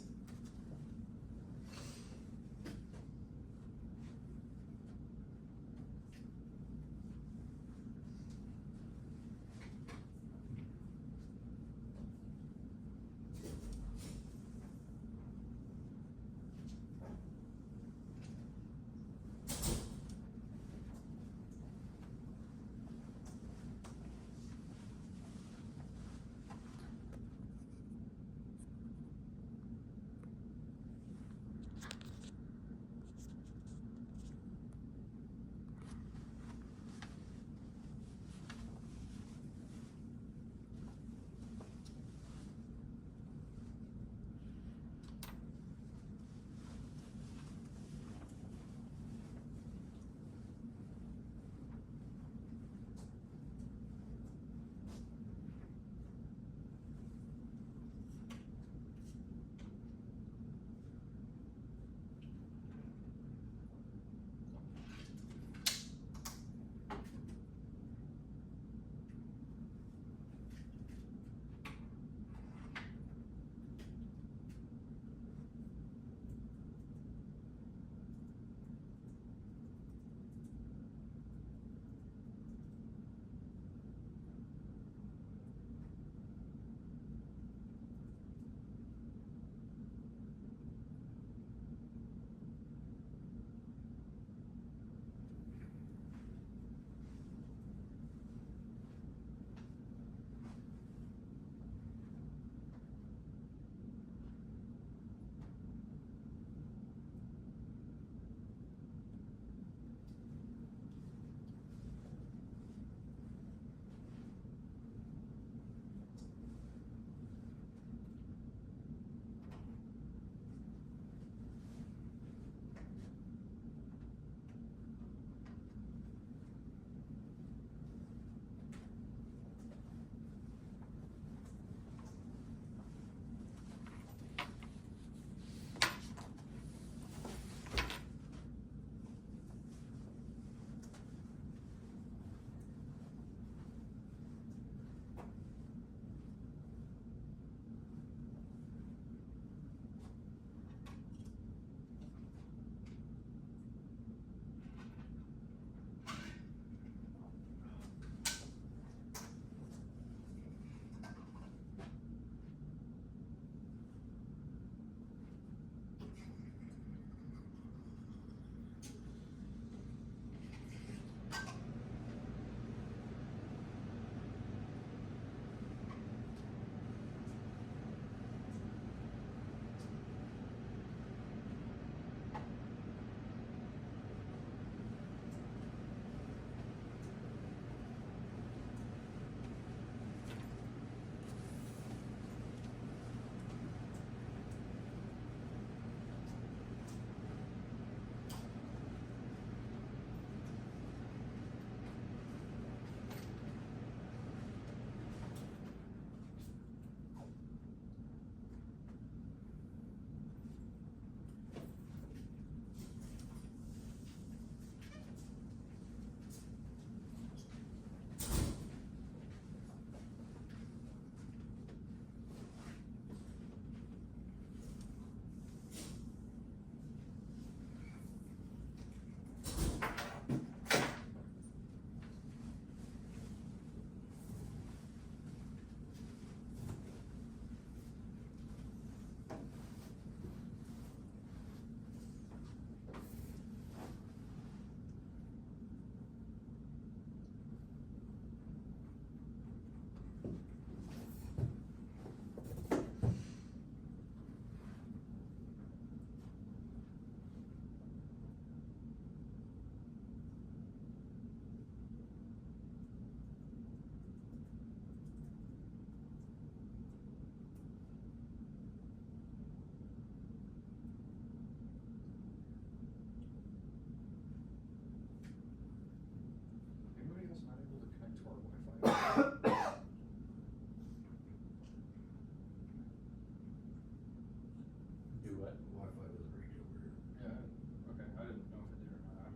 What? Wi-Fi doesn't reach over here. Yeah, okay, I didn't know if it did or not.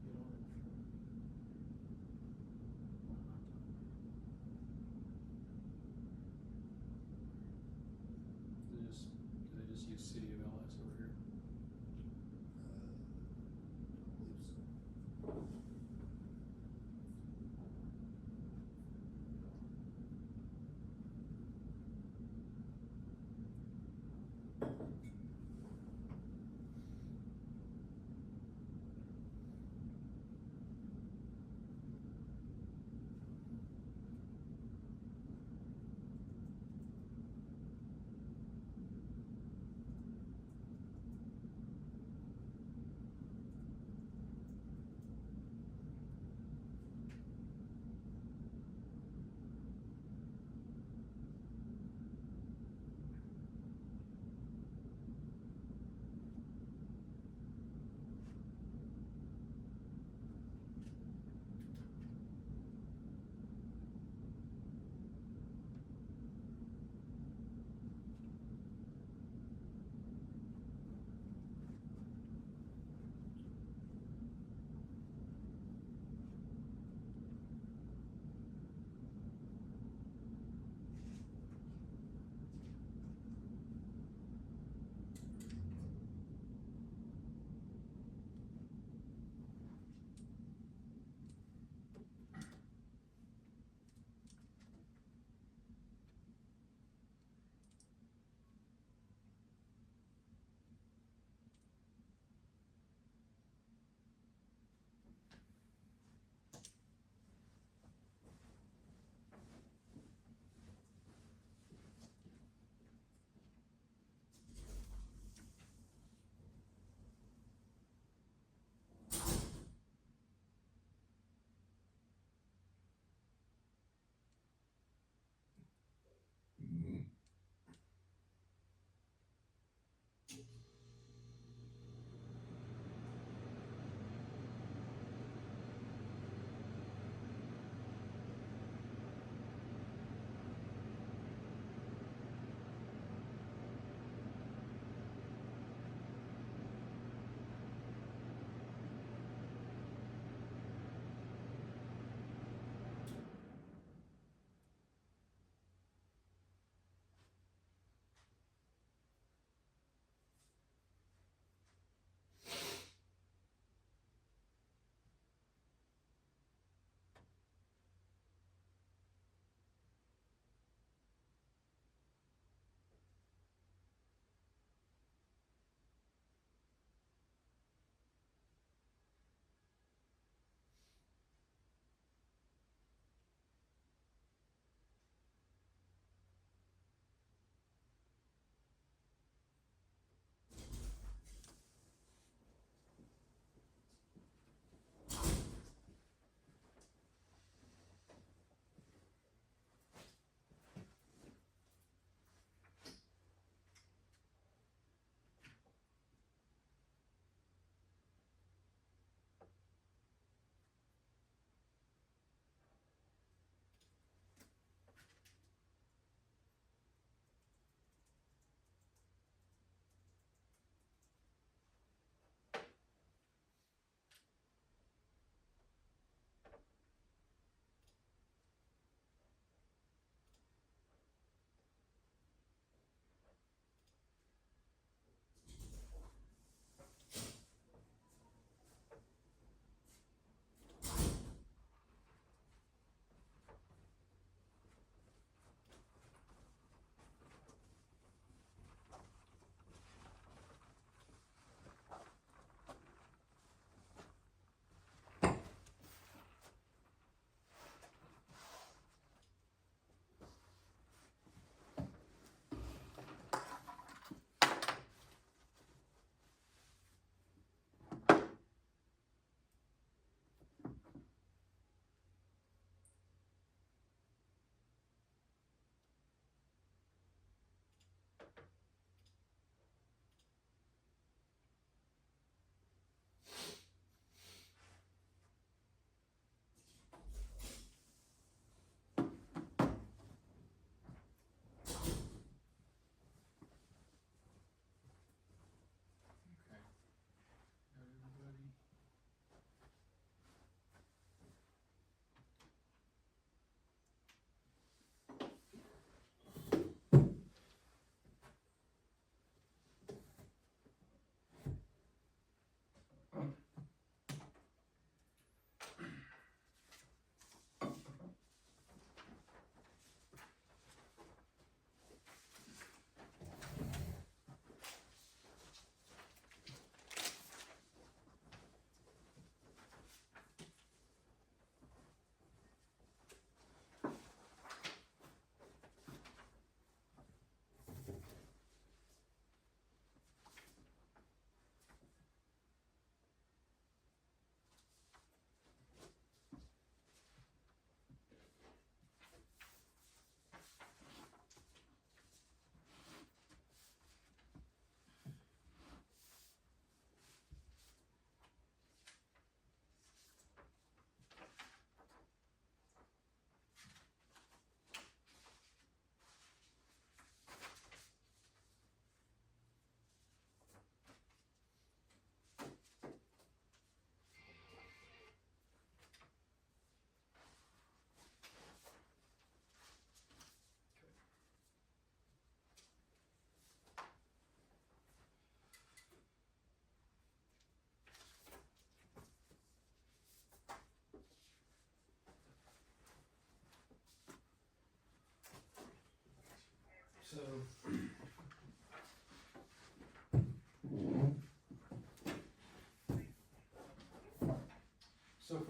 Get on it. Do they just use City of LS over here? I believe so.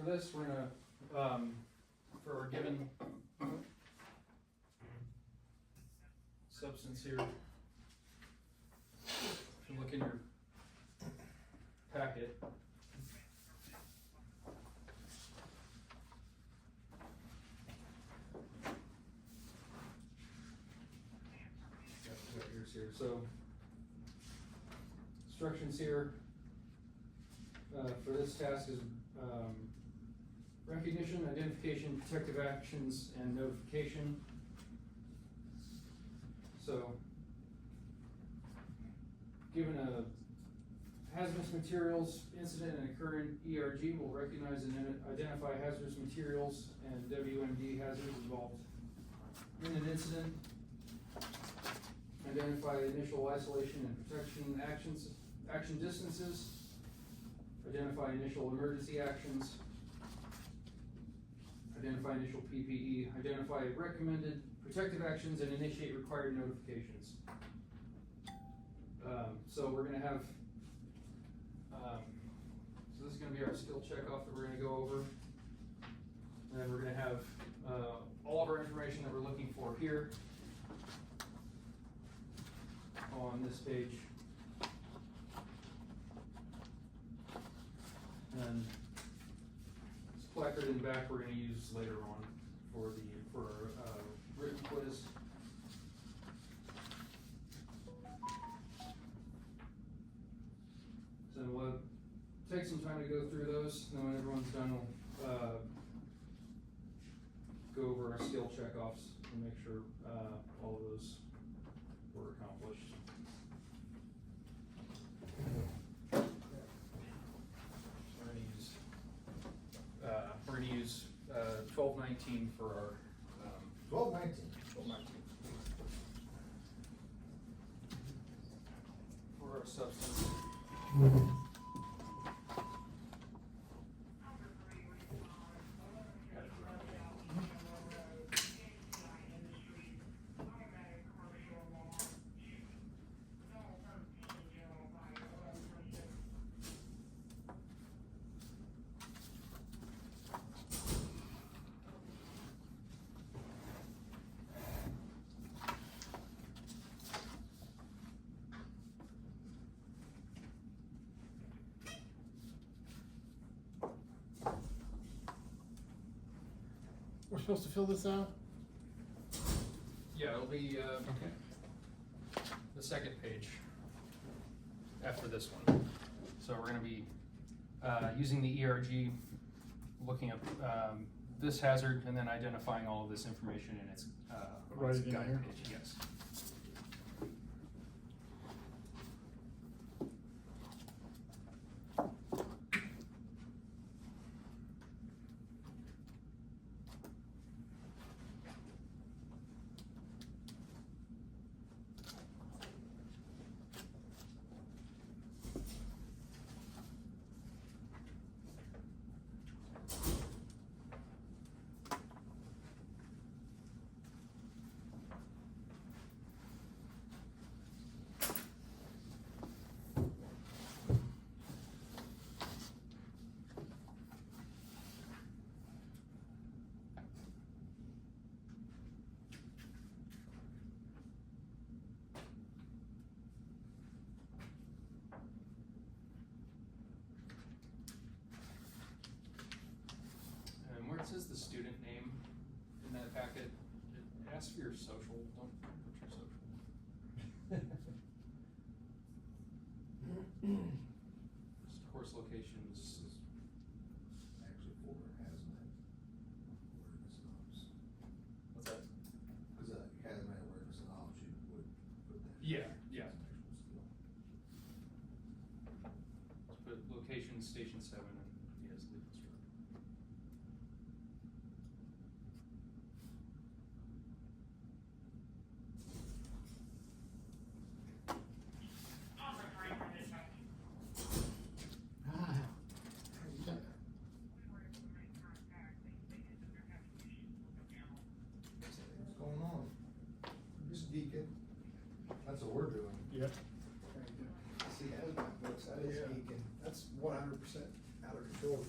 this, we're gonna, for our given substance here, if you look in your packet, got yours here. So instructions here for this task is recognition, identification, protective actions, and notification. So, given a hazardous materials incident and occurring ERG, will recognize and identify hazardous materials and WMD hazards involved in an incident. Identify initial isolation and protection actions, action distances. Identify initial emergency actions. Identify initial PPE. Identify recommended protective actions and initiate required notifications. So we're gonna have, so this is gonna be our skill checkoff that we're gonna go over. And then we're gonna have all of our information that we're looking for here on this page. And this placard in the back we're gonna use later on for our written quiz. So we'll take some time to go through those, and then when everyone's done, we'll go over our skill checkoffs and make sure all of those were accomplished. We're gonna use 1219 for our 1219. 1219 for our substance. We're supposed to fill this out? Yeah, it'll be Okay. the second page after this one. So we're gonna be using the ERG, looking up this hazard, and then identifying all of this information in its Right in guide here? page. Yes. Where it says the student name in that packet, it asks for your social. Don't put your social. Just course locations. Actually, for hazmat awareness and ops. What's that? Because hazmat awareness and ops, you would put that. Yeah, yeah. as an actual skill. Let's put location station 7 and he has lead instructor. Ah. What's going on? Just geeking. That's what we're doing. Yep. I see hazmat books, that is Yeah. geeking, that's 100% out of control.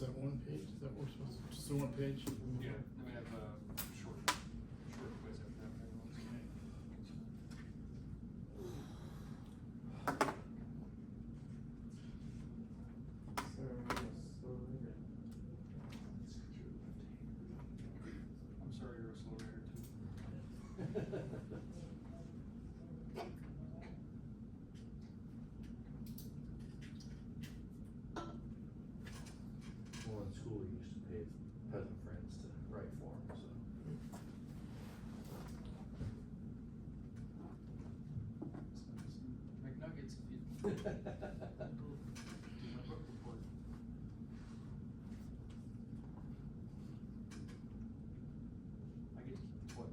Just that one page, is that what we're supposed to, just the one page? Yeah, then we have a short quiz after that. I'm sorry you're a slow writer too. Well, in school, we used to pay peasant friends to write for them, so. McNuggets if you. Do my book report. I get to keep what?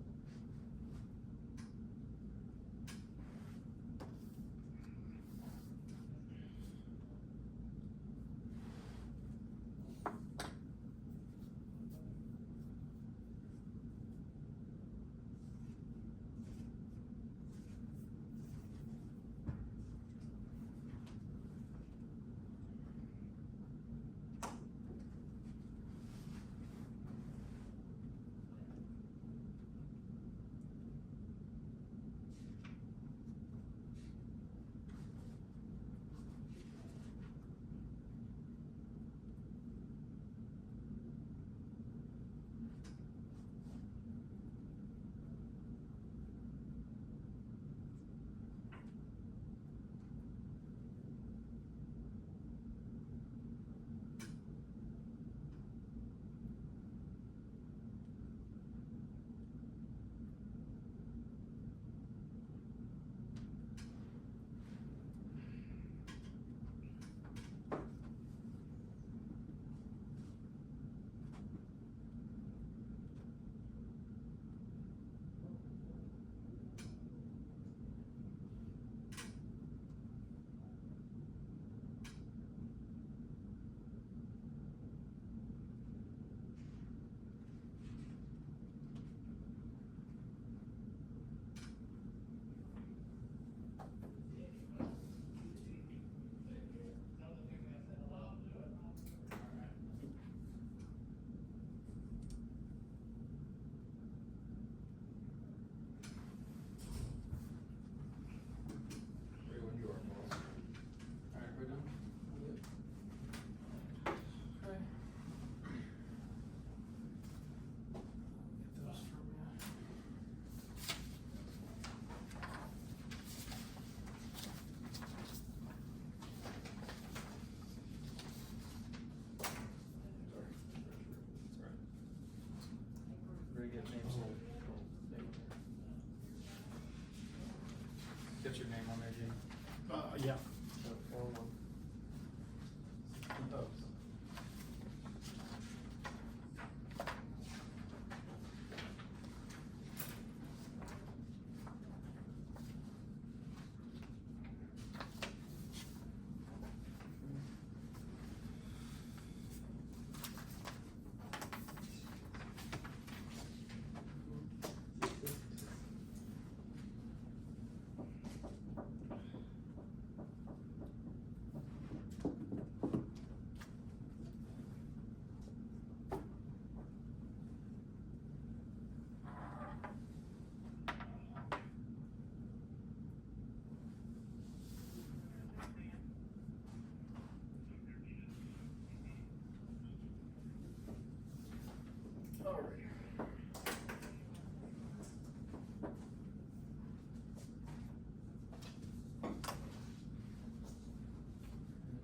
Ready when you are, boss. Alright, we're done? Okay. Get those from you. Ready to get names on? Get your name on there, Jim. Yeah. So, 4-1. Compose.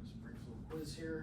Just a brief little quiz here.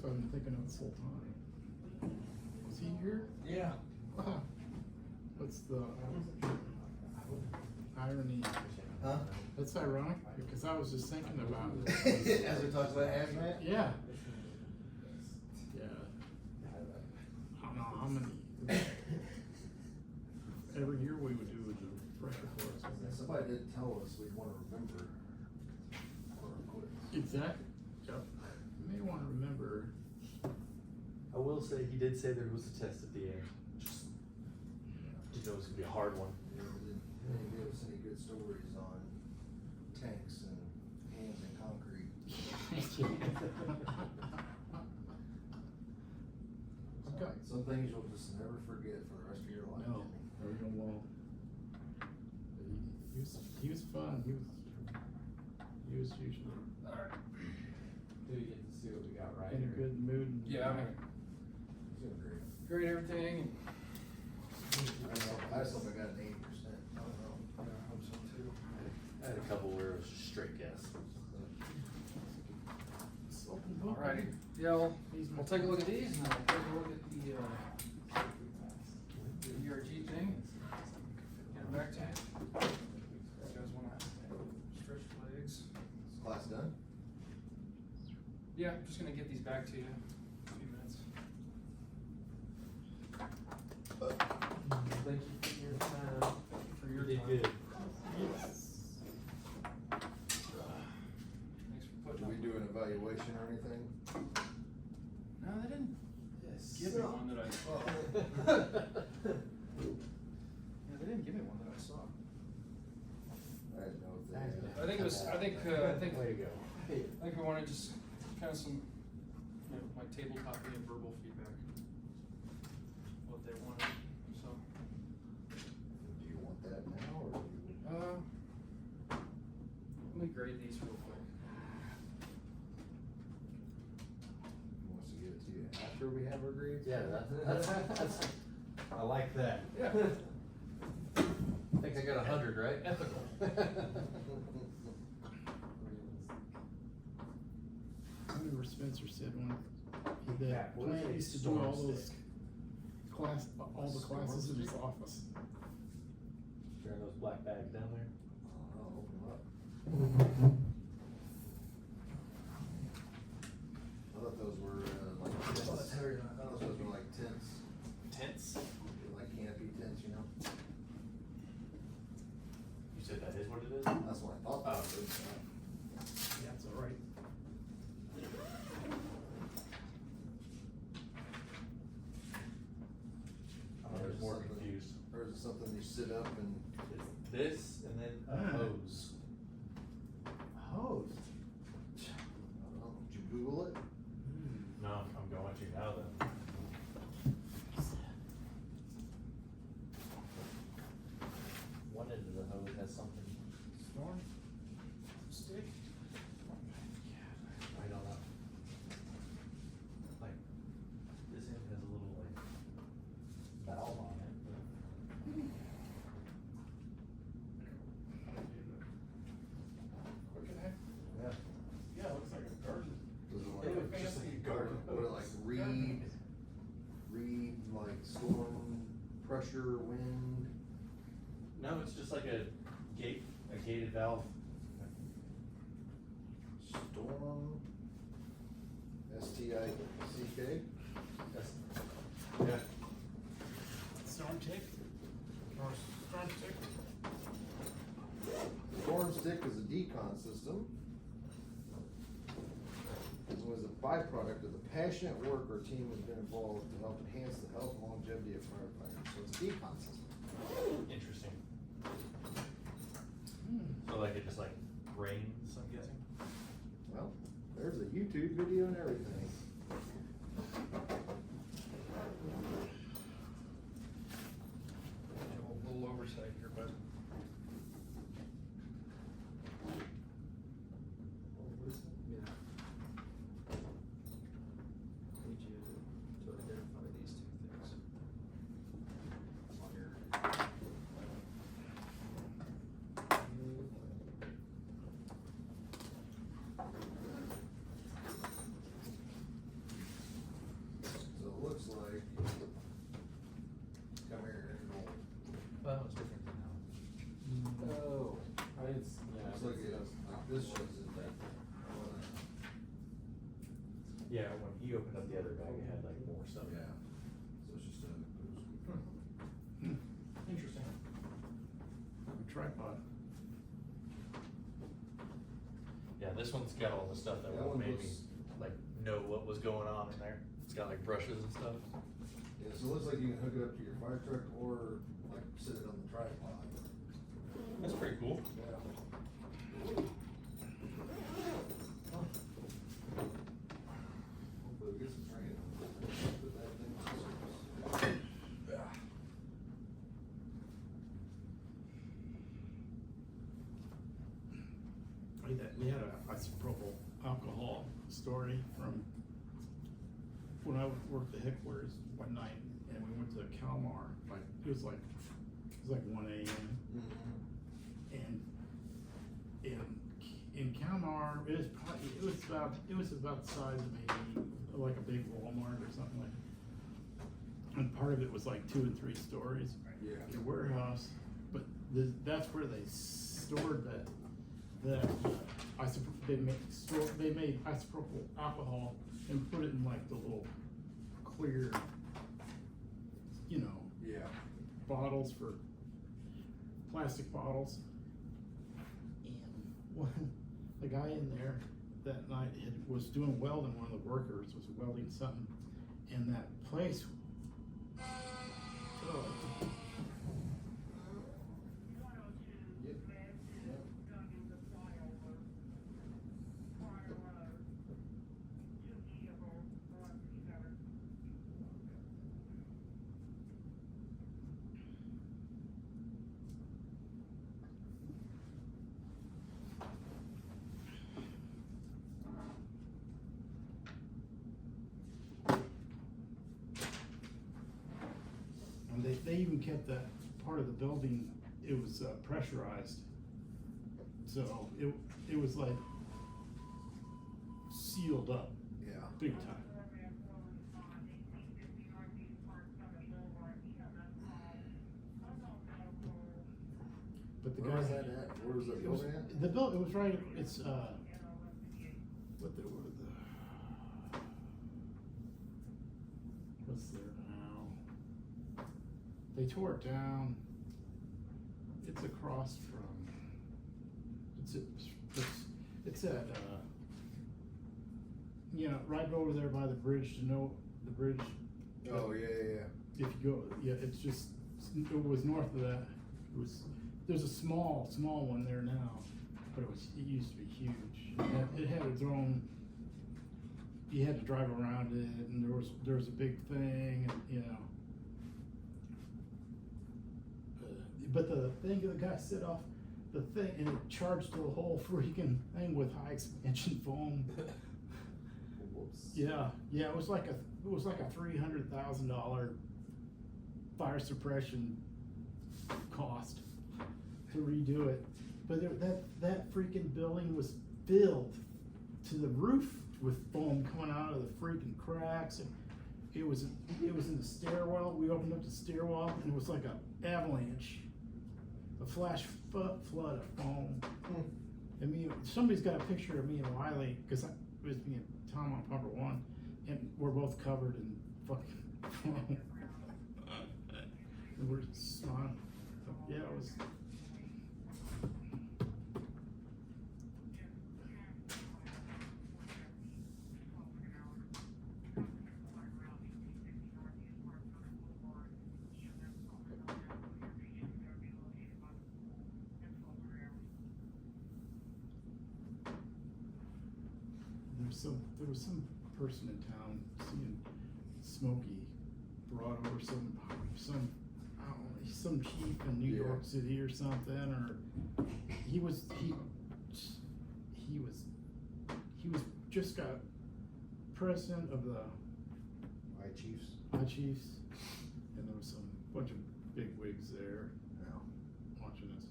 what I've been thinking of this whole time. Is he here? Yeah. Wow. What's the irony? Huh? That's ironic because I was just thinking about it. As we talked about hazmat? Yeah. Yeah. I don't know how many. Every year we would do a refresher course. Somebody did tell us we'd wanna remember for our quiz. Exactly. Yep. You may want to remember. I will say, he did say there was a test at the end. Just didn't know it was gonna be a hard one. You know, didn't give us any good stories on tanks and hands and concrete. Okay. Some things you'll just never forget for the rest of your life. No, there we go. Well, he was fun. He was usually Alright. Do we get to see what we got right? in a good mood. Yeah, I mean, He's doing great. grade everything, and I just hope I got an 80%. I don't know. yeah, I hope so too. I had a couple where it was just straight guess. It's open book. Alrighty, yeah, we'll take a look at these, and then we'll take a look at the ERG thing. Get it back to you. You guys wanna stretch your legs? Is class done? Yeah, I'm just gonna get these back to you in a few minutes. Thank you for your time. For your You did time. good. Yes. Thanks for Did putting up. we do an evaluation or anything? No, they didn't give me one that I saw. Yeah, they didn't give me one that I saw. I didn't know if they. I think it was, I think Way to go. I think we wanted just kind of some, you know, like tabletop and verbal feedback. What they wanted, so. Do you want that now or do you? Let me grade these real quick. He wants to give it to you after we have our grades? Yeah, that's I like that. Yeah. I think I got 100, right? Ethical. I remember Spencer said when the Yeah, what is plant a used to do storm all those stick? all the classes in his office. During those black bags down there. I'll open them up. I thought those were like tents. I thought those were like tents, Tents? like canopy tents, you know? You said that is what it is? That's what I thought. Oh. That was. Yeah, it's all right. I was more confused. Or is it something you sit up and? It's this and then a hose. Hose. I don't know, did you Google it? No, I'm going to now then. One end of the hose has something. Storm? Stick? I don't know. Like, this end has a little like valve on it. Yeah. Yeah, it looks like a garden. Does it It like? looks just like a garden Would it like hose. read like storm, pressure, wind? No, it's just like a gated valve. Storm, STICK? That's, yeah. Storm tick? Or storm stick? Storm stick is a decon system. It was a byproduct of the passionate work our team has been involved to help enhance the health and longevity of firefighters. So it's a decon system. Interesting. So like it just like rains, I'm guessing? Well, there's a YouTube video and everything. A little oversight here, but. Yeah. Need you to identify these two things. On your. Yeah, when he opened up the other bag, it had like more stuff. Yeah. So it's just Interesting. A tripod. Yeah, this one's got all the stuff that That one made me looks- like know what was going on in there. It's got like brushes and stuff. yeah, so it looks like you can hook it up to your fire truck or like sit it on the tripod. That's pretty cool. Yeah. Hopefully we get some training. Put that thing on service. Yeah. We had a isopropyl alcohol story from when I worked at Hickler's one night, and we went to Kalmar, like, it was like 1 AM. And in Kalmar, it was about the size of maybe like a big Walmart or something like that. And part of it was like 2 and 3 stories. Yeah. The warehouse, but that's where they stored that they made isopropyl alcohol and put it in like the little clear, Yeah. bottles for plastic bottles. And the guy in there that night was doing welding. One of the workers was welding something, and that place. Oh, Yep. Yep. and they even kept that part of the building. It was pressurized, so it was like sealed up Yeah. big time. But the Where guy was that at? Where was that it was building at? the build. It was right. It's what there were what's there now? They tore it down. It's across from. It's at right over there by the bridge. To know the bridge. Oh, yeah. If you go, it's just, it was north of that. There's a small one there now, but it used to be huge. It had its own, you had to drive around it, and there was a big thing, and, but the thing, the guy set off the thing, and it charged the whole freaking thing with high expansion foam. Whoops. Yeah, it was like a $300,000 fire suppression cost to redo it. But that freaking building was filled to the roof with foam coming out of the freaking cracks, and it was in the stairwell. We opened up the stairwell, and it was like an avalanche, a flash flood of foam. And somebody's got a picture of me and Wiley, because it was me and Tom on Pumper One, and we're both covered in fucking foam. And we're smiling. Yeah, it was. There was some person in town seeing Smokey brought over some I don't know, some chief in New York City or something, or he was just got president of the Hi, Chiefs. Chiefs, and there was some bunch of big wigs there Yeah. watching us.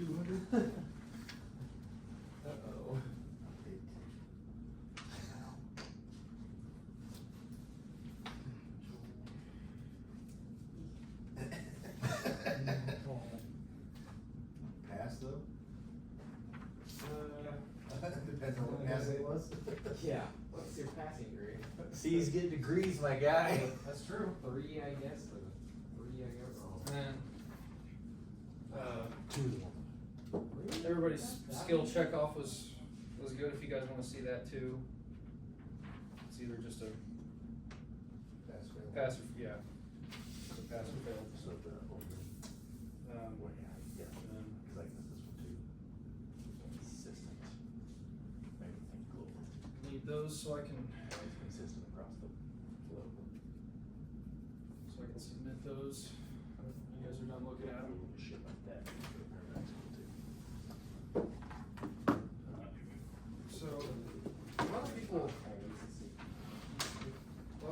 200? Uh-oh. Pass though? Uh, Depends on what pass it was. yeah, what's your passing grade? See, he's getting degrees, my guy. That's true. 3, I guess, or 3, I guess. And, Two of them. everybody's skill checkoff was good, if you guys wanna see that too. It's either just a Pass fail. pass or, yeah, it's a pass or fail. So the Um, well, yeah, and then because I guess this one too. Consistent. Everything global. need those so I can It's consistent across the globe. submit those. You guys are done looking at them. Shit like that. That's cool too. So, a lot of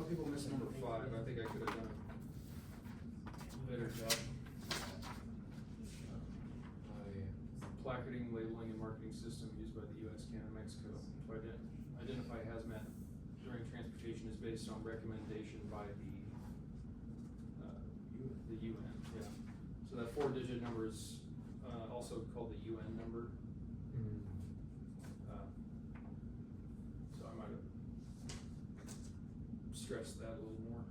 people miss number 5. I think I could have done a better job. Placarding, labeling, and marketing system used by the U.S., Canada, Mexico to identify hazmat during transportation is based on recommendation by the UN. Yeah. So that 4-digit number is also called the UN number. So I might have stressed that a little more.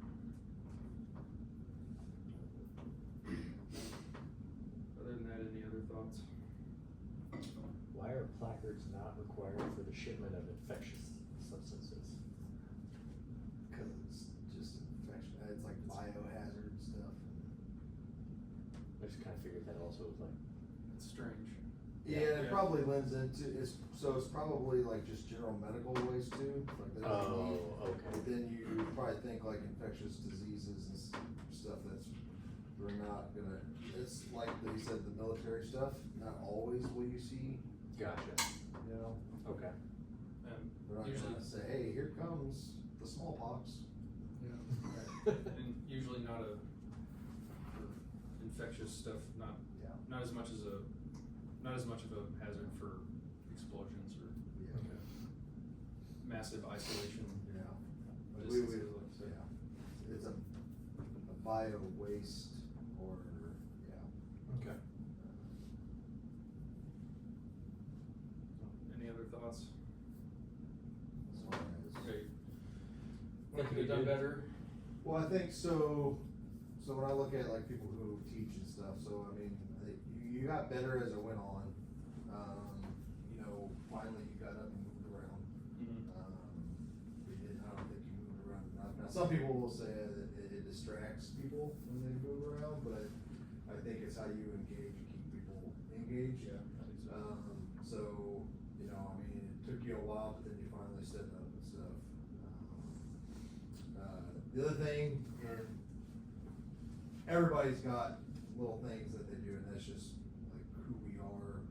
Other than that, any other thoughts? Why are placards not required for the shipment of infectious substances? Cause it's just infection, it's like biohazard stuff. I just kind of figured that also was like, It's strange. Yeah, it Yeah. probably lends into, it's probably like just general medical waste too, like they don't need. okay. But then you probably think like infectious diseases and stuff that's, we're not gonna, it's like they said, the military stuff, not always will you see, Gotcha. you know? Okay. We're not Usually, gonna say, hey, here comes the smallpox. and usually not for infectious stuff, not as much of a hazard for explosions or Yeah. massive isolation. Yeah. Like distances, let's say. yeah, it's a bio waste or, yeah. Okay. Any other thoughts? As far as. Okay. Think What could we have done did. better? Well, I think so, when I look at like people who teach and stuff, so I mean, I think you got better as it went on. You know, finally you got up and moved around. I don't think you moved around enough. Now, some people will say that it distracts people when they move around, but I think it's how you engage and keep people engaged. Yeah, I think so. So, you know, I mean, it took you a while, but then you finally stood up and stuff. The other thing, and everybody's got little things that they do, and that's just like who we are.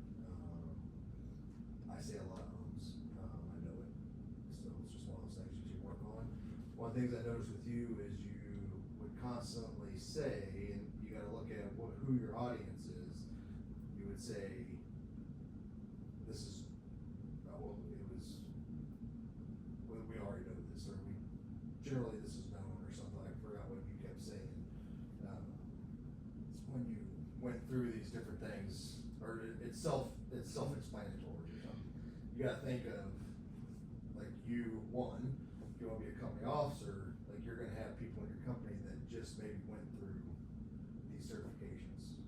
I say a lot of ums, I know it, so it's just one of those things that you work on. One of the things I noticed with you is you would constantly say, and you gotta look at who your audience is, you would say, this is, well, it was, we already know this, or we, generally this is known, or something, I forgot what you kept saying. It's when you went through these different things, or it's self-explanatory or something. You gotta think of, like, if you wanna be a company officer, like, you're gonna have people in your company that just maybe went through these certifications,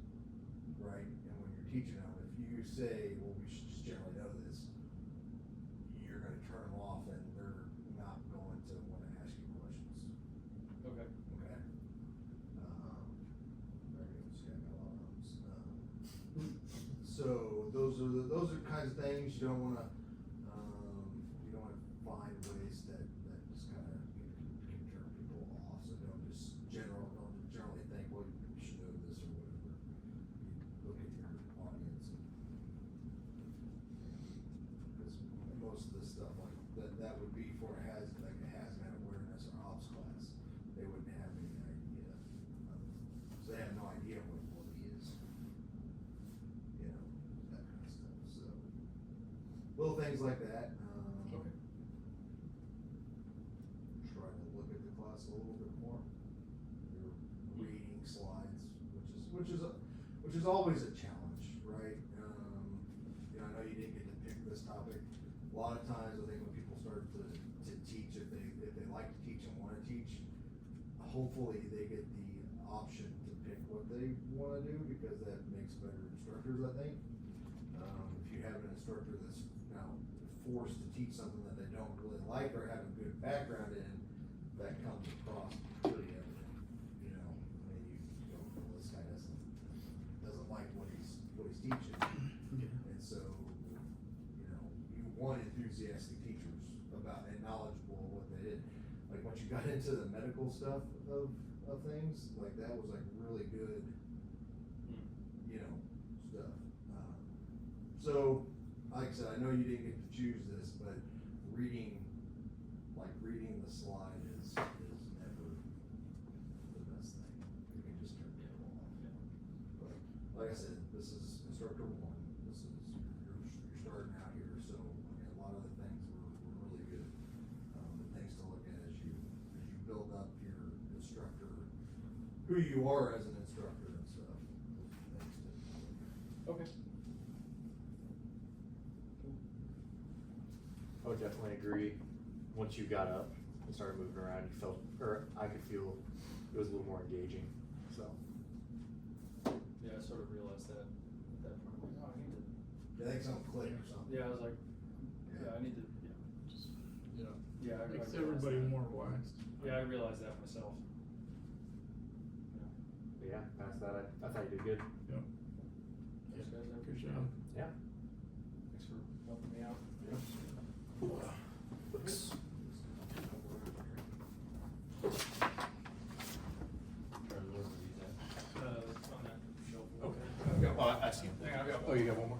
right? And when you're teaching them, if you say, well, we should just generally know this, you're gonna turn them off and they're not going to wanna ask you questions, Okay. okay? There you go, see, I got a lot of ums. So those are kinds of things you don't wanna find ways that just kinda can turn people off, so don't generally think, well, you should know this or whatever. You look at your audience and, cause most of the stuff like, that would be for a hazmat awareness or ops class, they wouldn't have any idea. So they have no idea what he is, you know, little things like that. Okay. Try to look at the class a little bit more. Your reading slides, which is always a challenge, right? You know, I know you didn't get to pick this topic. A lot of times, I think when people start to teach, if they like to teach and wanna teach, hopefully they get the option to pick what they wanna do, because that makes better instructors, I think. If you have an instructor that's now forced to teach something that they don't really like or have a good background in, that comes across pretty evident, you know, I mean, you go, well, this guy doesn't like what he's teaching. Yeah. And so, you know, you want enthusiastic teachers about and knowledgeable of what they did. Like, once you got into the medical stuff of things, like, that was like really good, you know, stuff. So, like I said, I know you didn't get to choose this, but reading the slide is never the best thing. You can just turn it off. But, like I said, this is instructor one, this is, you're starting out here, so, I mean, a lot of the things were really good. The things to look at as you build up your instructor, who you are as an instructor and stuff. Things to look at. Okay. I would definitely agree. Once you got up and started moving around, you felt, or I could feel it was a little more engaging, so. Yeah, I sort of realized that at that point. I'm like, oh, I need to. I think something clicked or something. Yeah, I was like, yeah, I need to, Yeah. yeah. I Makes realized everybody that. more relaxed. Yeah, I realized that myself. But yeah, past that, I thought you did good. Yep. Thanks, guys, I Good appreciate job. it. Yeah. Thanks for helping me out. Looks. On that shelf. Okay. Oh, I see him. Hang on, I've got Oh, you got one more?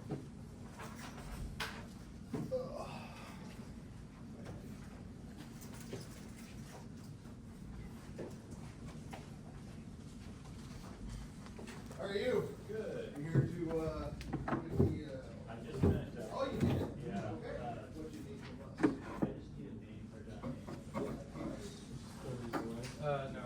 How are you? Good. You here to, give me, I just meant, oh, you did? yeah, Okay. What'd you need from us? I just need a name for John. No,